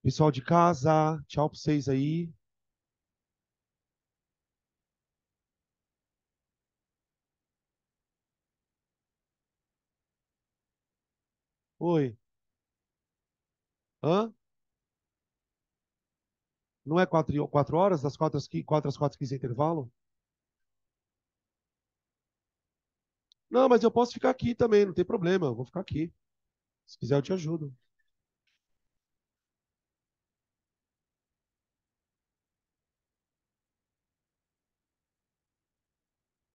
Pessoal de casa, tchau para vocês aí. Oi. Hã? Não é 4 horas? Das 4 às 4h15 intervalo? Não, mas eu posso ficar aqui também, não tem problema. Eu vou ficar aqui. Se quiser, eu te ajudo.